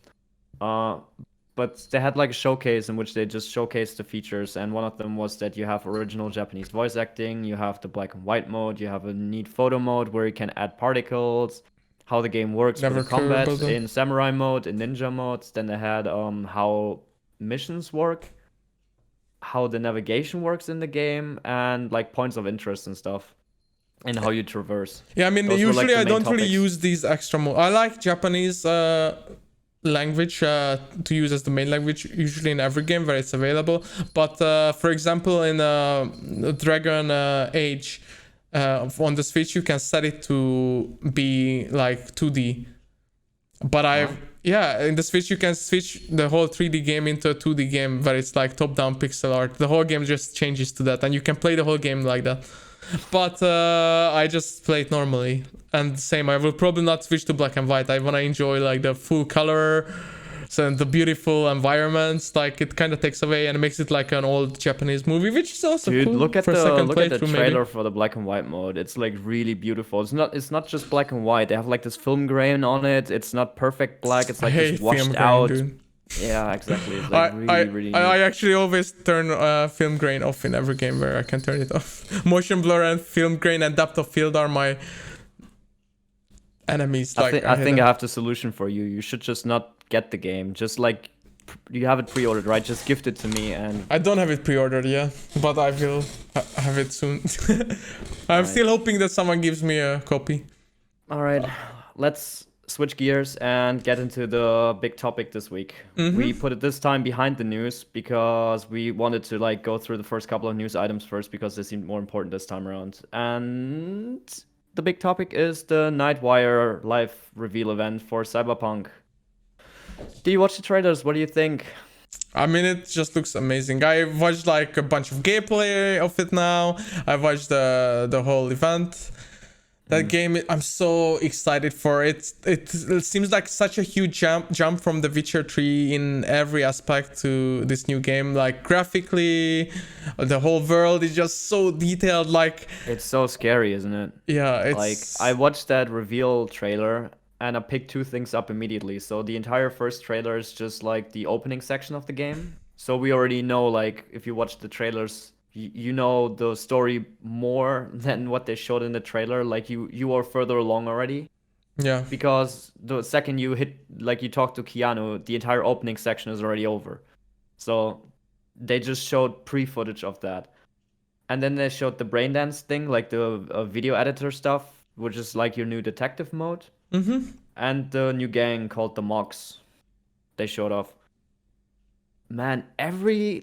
But they had like a showcase in which they just showcased the features, and one of them was that you have original Japanese voice acting, you have the black and white mode, you have a neat photo mode where you can add particles, how the game works with the combat in samurai mode, in ninja modes. Then they had how missions work, how the navigation works in the game, and like points of interest and stuff, and how you traverse. Yeah, I mean, usually I don't really use these extra modes. I like Japanese language to use as the main language usually in every game where it's available, but for example in Dragon Age on the Switch you can set it to be like 2D, but in the Switch you can switch the whole 3D game into a 2D game where it's like top-down pixel art. The whole game just changes to that and you can play the whole game like that. But I just play it normally, and same, I will probably not switch to black and white. I want to enjoy like the full color So the beautiful environments, like it kind of takes away and makes it like an old Japanese movie, which is also Dude, cool look at for a the second look at the playthrough trailer maybe. for the black and white mode. It's like really beautiful. It's not just black and white. They have like this film grain on it. It's not perfect black. It's I like this hate film washed grain, out. dude. Yeah, exactly. It's like I, really, I really I neat. actually always turn film grain off in every game where I can turn it off. Motion blur and film grain and depth of field are my enemies. Like I hate think them. I have the solution for you. You should just not get the game. Just like you have it pre-ordered, right? Just gift it to me and I don't have it pre-ordered yet, but I will have it soon. I'm Alright. still hoping that someone gives me a copy. all right. Let's switch gears and get into the big topic this week. We put it this time behind the news because we wanted to like go through the first couple of news items first because they seemed more important this time around. And the big topic is the Nightwire live reveal event for Cyberpunk. Do you watch the trailers? What do you think? I mean, it just looks amazing. I watched like a bunch of gameplay of it now. I watched the whole event. That game, I'm so excited for it. It seems like such a huge jump from The Witcher 3 in every aspect to this new game. Like graphically, the whole world is just so detailed. Like, It's so scary, isn't it? yeah, Like it's I watched that reveal trailer and I picked two things up immediately. So the entire first trailer is just like the opening section of the game. So we already know like if you watch the trailers, you know the story more than what they showed in the trailer. Like you are further along already yeah. because the second you hit like you talk to Keanu, the entire opening section is already over. So they just showed pre-footage of that. And then they showed the braindance thing, like the video editor stuff, which is like your new detective mode, and the new gang called the Mox. They showed off. Man,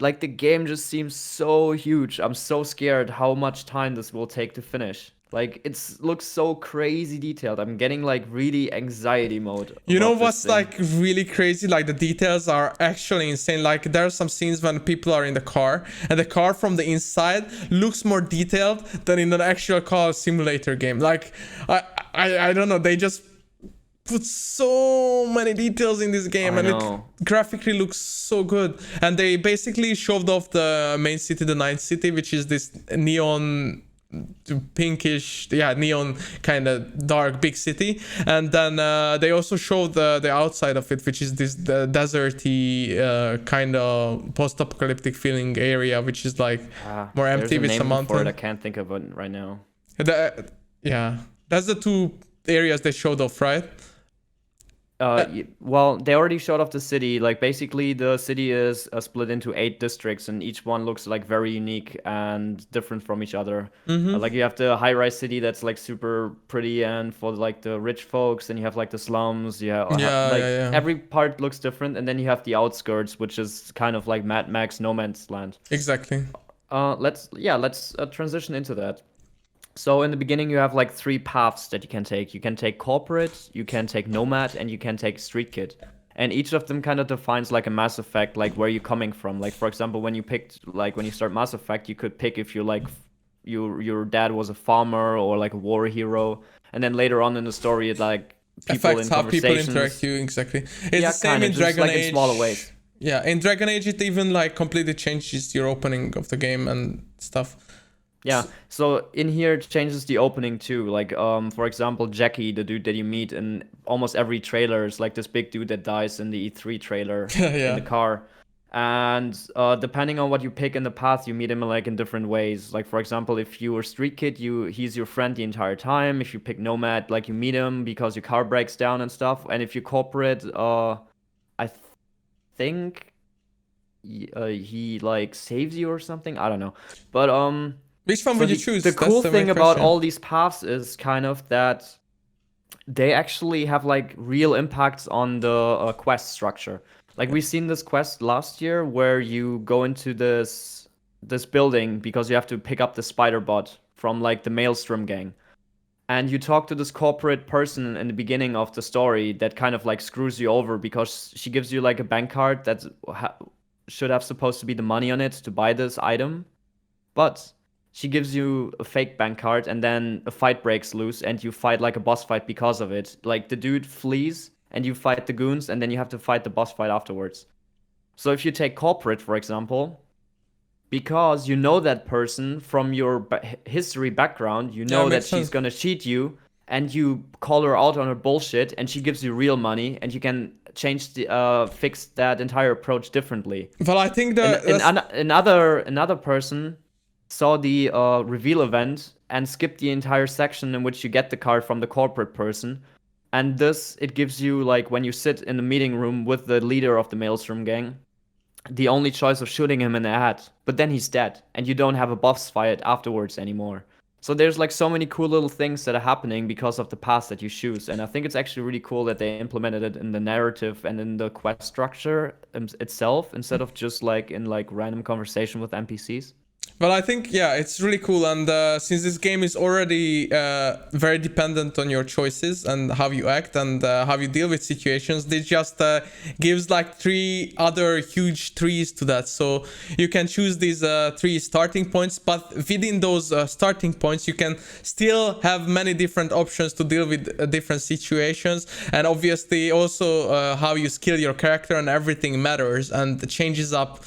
like the game just seems so huge. I'm so scared how much time this will take to finish. Like looks so crazy detailed. I'm getting like really anxiety mode You know about this what's thing. like really crazy? Like the details are actually insane. Like there are some scenes when people are in the car and the car from the inside looks more detailed than in an actual car simulator game. Like I don't know. They just put so many details in this game I and know. it graphically looks so good. And they basically shoved off the main city, the ninth city, which is this neon pinkish, neon kind of dark big city. And then they also showed the outside of it, which is this the deserty kind of post-apocalyptic feeling area, which is like more empty with some For it. I mountain. can't think of it right now. Yeah, that's the two areas they showed off, right? Well, they already showed off the city. Like basically, the city is split into 8 districts, and each one looks like very unique and different from each other. Like you have the high-rise city that's like super pretty, and for like the rich folks, and you have like the slums. Yeah. Every part looks different, and then you have the outskirts, which is kind of like Mad Max No Man's Land. Exactly. Let's transition into that. So in the beginning, you have like 3 paths that you can take. You can take corporate, you can take nomad, and you can take street kid. And each of them kind of defines like a Mass Effect, like where you're coming from. Like for example, when you start Mass Effect, you could pick if you like your dad was a farmer or like a war hero. And then later on in the story, it like people Affects in how people conversations. interact you, exactly. It's Yeah, the same kinda, in just Dragon like Age. in smaller ways. Yeah, in Dragon Age it even like completely changes your opening of the game and stuff. Yeah, so in here it changes the opening too. Like, for example, Jackie, the dude that you meet in almost every trailer, is like this big dude that dies in the E3 trailer in the car. And depending on what you pick in the path, you meet him like in different ways. Like, for example, if you are Street Kid, he's your friend the entire time. If you pick Nomad, like you meet him because your car breaks down and stuff. And if you Corporate, I think he like saves you or something. I don't know, but Which one so would you choose? the That's cool the thing main about question. all these paths is kind of that they actually have like real impacts on the quest structure. Like we've seen this quest last year where you go into this building because you have to pick up the spider bot from like the Maelstrom gang. And you talk to this corporate person in the beginning of the story that kind of like screws you over because she gives you like a bank card that should have supposed to be the money on it to buy this item. But she gives you a fake bank card and then a fight breaks loose and you fight like a boss fight because of it. Like the dude flees and you fight the goons, and then you have to fight the boss fight afterwards. So if you take corporate, for example, because you know that person from your history background, you know that she's gonna cheat you, and you call her out on her bullshit, and she gives you real money, and you can fix that entire approach differently. Well, I think another person saw the reveal event and skipped the entire section in which you get the card from the corporate person, and this it gives you, like, when you sit in the meeting room with the leader of the Maelstrom gang, the only choice of shooting him in the head, but then he's dead, and you don't have a boss fight afterwards anymore. So there's like so many cool little things that are happening because of the path that you choose, and I think it's actually really cool that they implemented it in the narrative and in the quest structure itself, instead of just like in like random conversation with NPCs. Well, I think, yeah, it's really cool. And since this game is already very dependent on your choices and how you act and how you deal with situations, this just gives like 3 other huge trees to that. So you can choose these 3 starting points, but within those starting points, you can still have many different options to deal with different situations. And obviously also how you skill your character and everything matters and changes up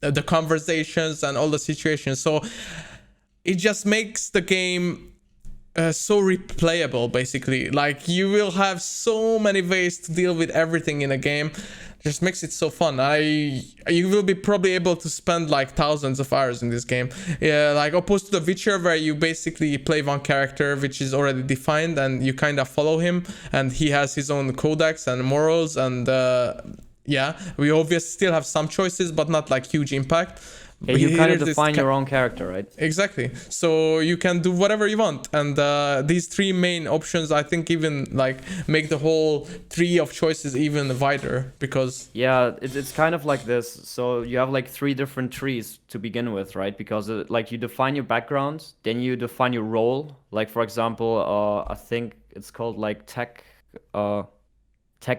the conversations and all the situations. So it just makes the game so replayable, basically. Like, you will have so many ways to deal with everything in a game. Just makes it so fun. You will be probably able to spend like thousands of hours in this game. Like opposed to The Witcher, where you basically play one character which is already defined and you kind of follow him, and he has his own codex and morals, and yeah, we obviously still have some choices, but not like huge impact. Yeah, you kind of define your own character, right? Exactly. So you can do whatever you want, and these 3 main options, I think, even like make the whole tree of choices even wider, because yeah, it's kind of like this. So you have like 3 different trees to begin with, right? Because like you define your background, then you define your role. Like, for example, I think it's called like tech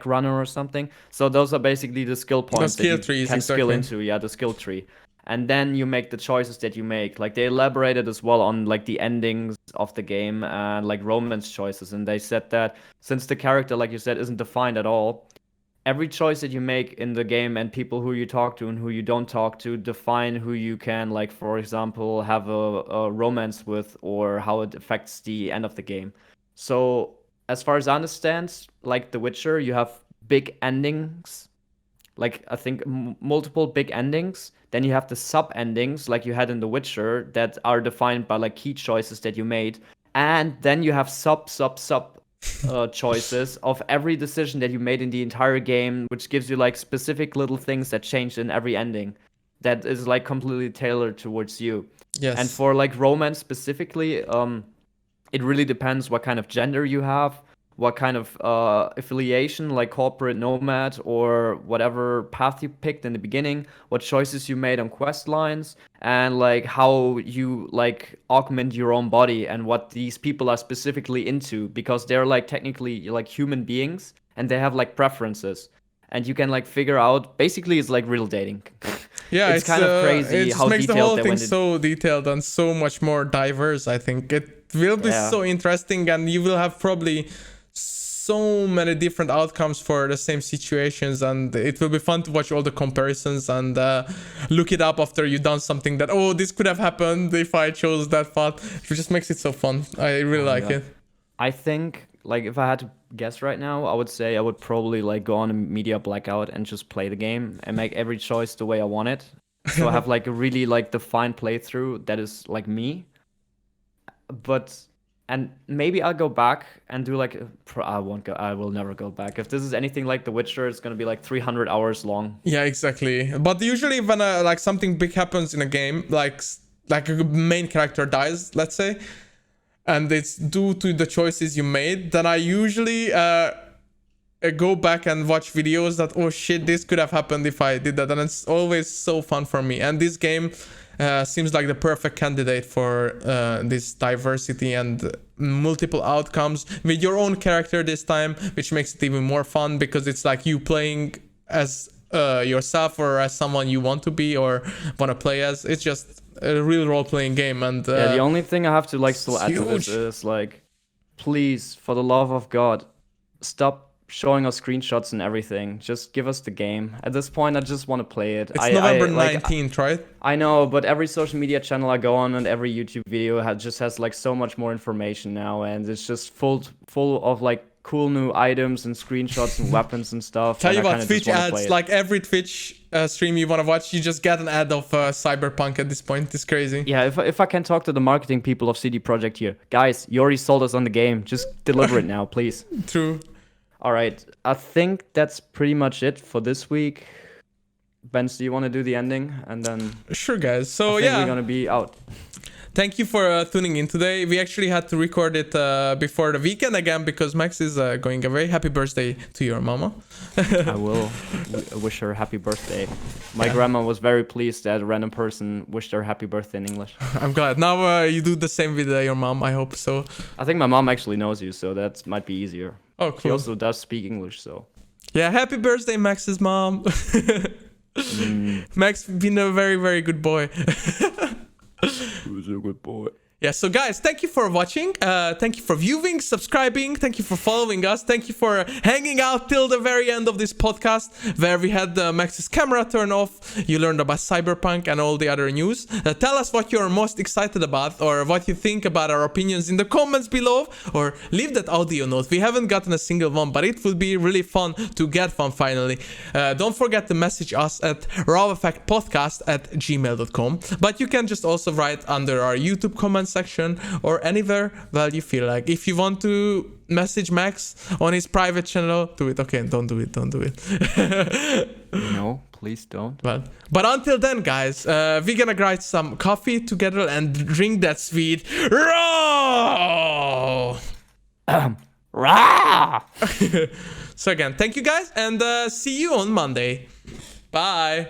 runner or something. So those are basically the skill points that you trees, can exactly. skill into. Yeah, the skill tree. And then you make the choices that you make. Like, they elaborated as well on like the endings of the game and like romance choices. And they said that since the character, like you said, isn't defined at all, every choice that you make in the game and people who you talk to and who you don't talk to define who you can, like, for example, have a romance with, or how it affects the end of the game. So as far as I understand, like The Witcher, you have big endings, like I think multiple big endings. Then you have the sub endings, like you had in The Witcher, that are defined by like key choices that you made, and then you have sub choices of every decision that you made in the entire game, which gives you like specific little things that changed in every ending, that is like completely tailored towards you. Yes. And for like romance specifically, it really depends what kind of gender you have, what kind of affiliation, like corporate, nomad, or whatever path you picked in the beginning, what choices you made on quest lines, and like how you like augment your own body and what these people are specifically into, because they're like technically like human beings and they have like preferences. And you can like figure out, basically it's like real dating. Yeah, it's kind of crazy it how makes the detailed whole thing so detailed and so much more diverse. I think it will be so interesting, and you will have probably so many different outcomes for the same situations, and it will be fun to watch all the comparisons and look it up after you've done something that, oh, this could have happened if I chose that path. It just makes it so fun. I really like it. I think, like, if I had to guess right now, I would say I would probably like go on a media blackout and just play the game and make every choice the way I want it. So I have like a really like defined playthrough that is like me. And maybe I'll go back and do like I will never go back. If this is anything like The Witcher, it's gonna be like 300 hours long. Yeah, exactly. But usually when like something big happens in a game, like a main character dies, let's say, and it's due to the choices you made, then I usually go back and watch videos that, oh shit, this could have happened if I did that, and it's always so fun for me. And this game seems like the perfect candidate for this diversity and multiple outcomes with your own character this time, which makes it even more fun because it's like you playing as yourself or as someone you want to be or want to play as. It's just a real role-playing game. And the only thing I have to like still add to this is like, please, for the love of God, stop showing us screenshots and everything. Just give us the game. At this point, I just want to play it. It's November 19th, right? I know, but every social media channel I go on and every YouTube video just has like so much more information now, and it's just full of like cool new items and screenshots and weapons and stuff. Tell you what, Twitch ads, like every Twitch stream you want to watch, you just get an ad of Cyberpunk at this point. It's crazy. Yeah, if I can talk to the marketing people of CD Projekt here. Guys, you already sold us on the game. Just deliver it now, please. True. All right, I think that's pretty much it for this week. Bence, do you want to do the ending? And then... Sure, guys. So, we're going to be out. Thank you for tuning in today. We actually had to record it before the weekend again because Max is going a very happy birthday to your mama. I will wish her happy birthday. My grandma was very pleased that a random person wished her happy birthday in English. I'm glad. Now you do the same with your mom, I hope so. I think my mom actually knows you, so that might be easier. Oh, cool. She also does speak English, so... Yeah, happy birthday, Max's mom. Max been a very, very good boy. Who's a good boy? Yeah, so guys, thank you for watching. Thank you for viewing, subscribing. Thank you for following us. Thank you for hanging out till the very end of this podcast, where we had Max's camera turn off. You learned about Cyberpunk and all the other news. Tell us what you're most excited about or what you think about our opinions in the comments below, or leave that audio note. We haven't gotten a single one, but it would be really fun to get one finally. Don't forget to message us at raweffectpodcast@gmail.com. But you can just also write under our YouTube comments section or anywhere well you feel like. If you want to message Max on his private channel, do it. Okay, don't do it. No, please don't. But until then, guys, we're gonna grind some coffee together and drink that sweet raw. Rah! So again, thank you guys, and see you on Monday. Bye.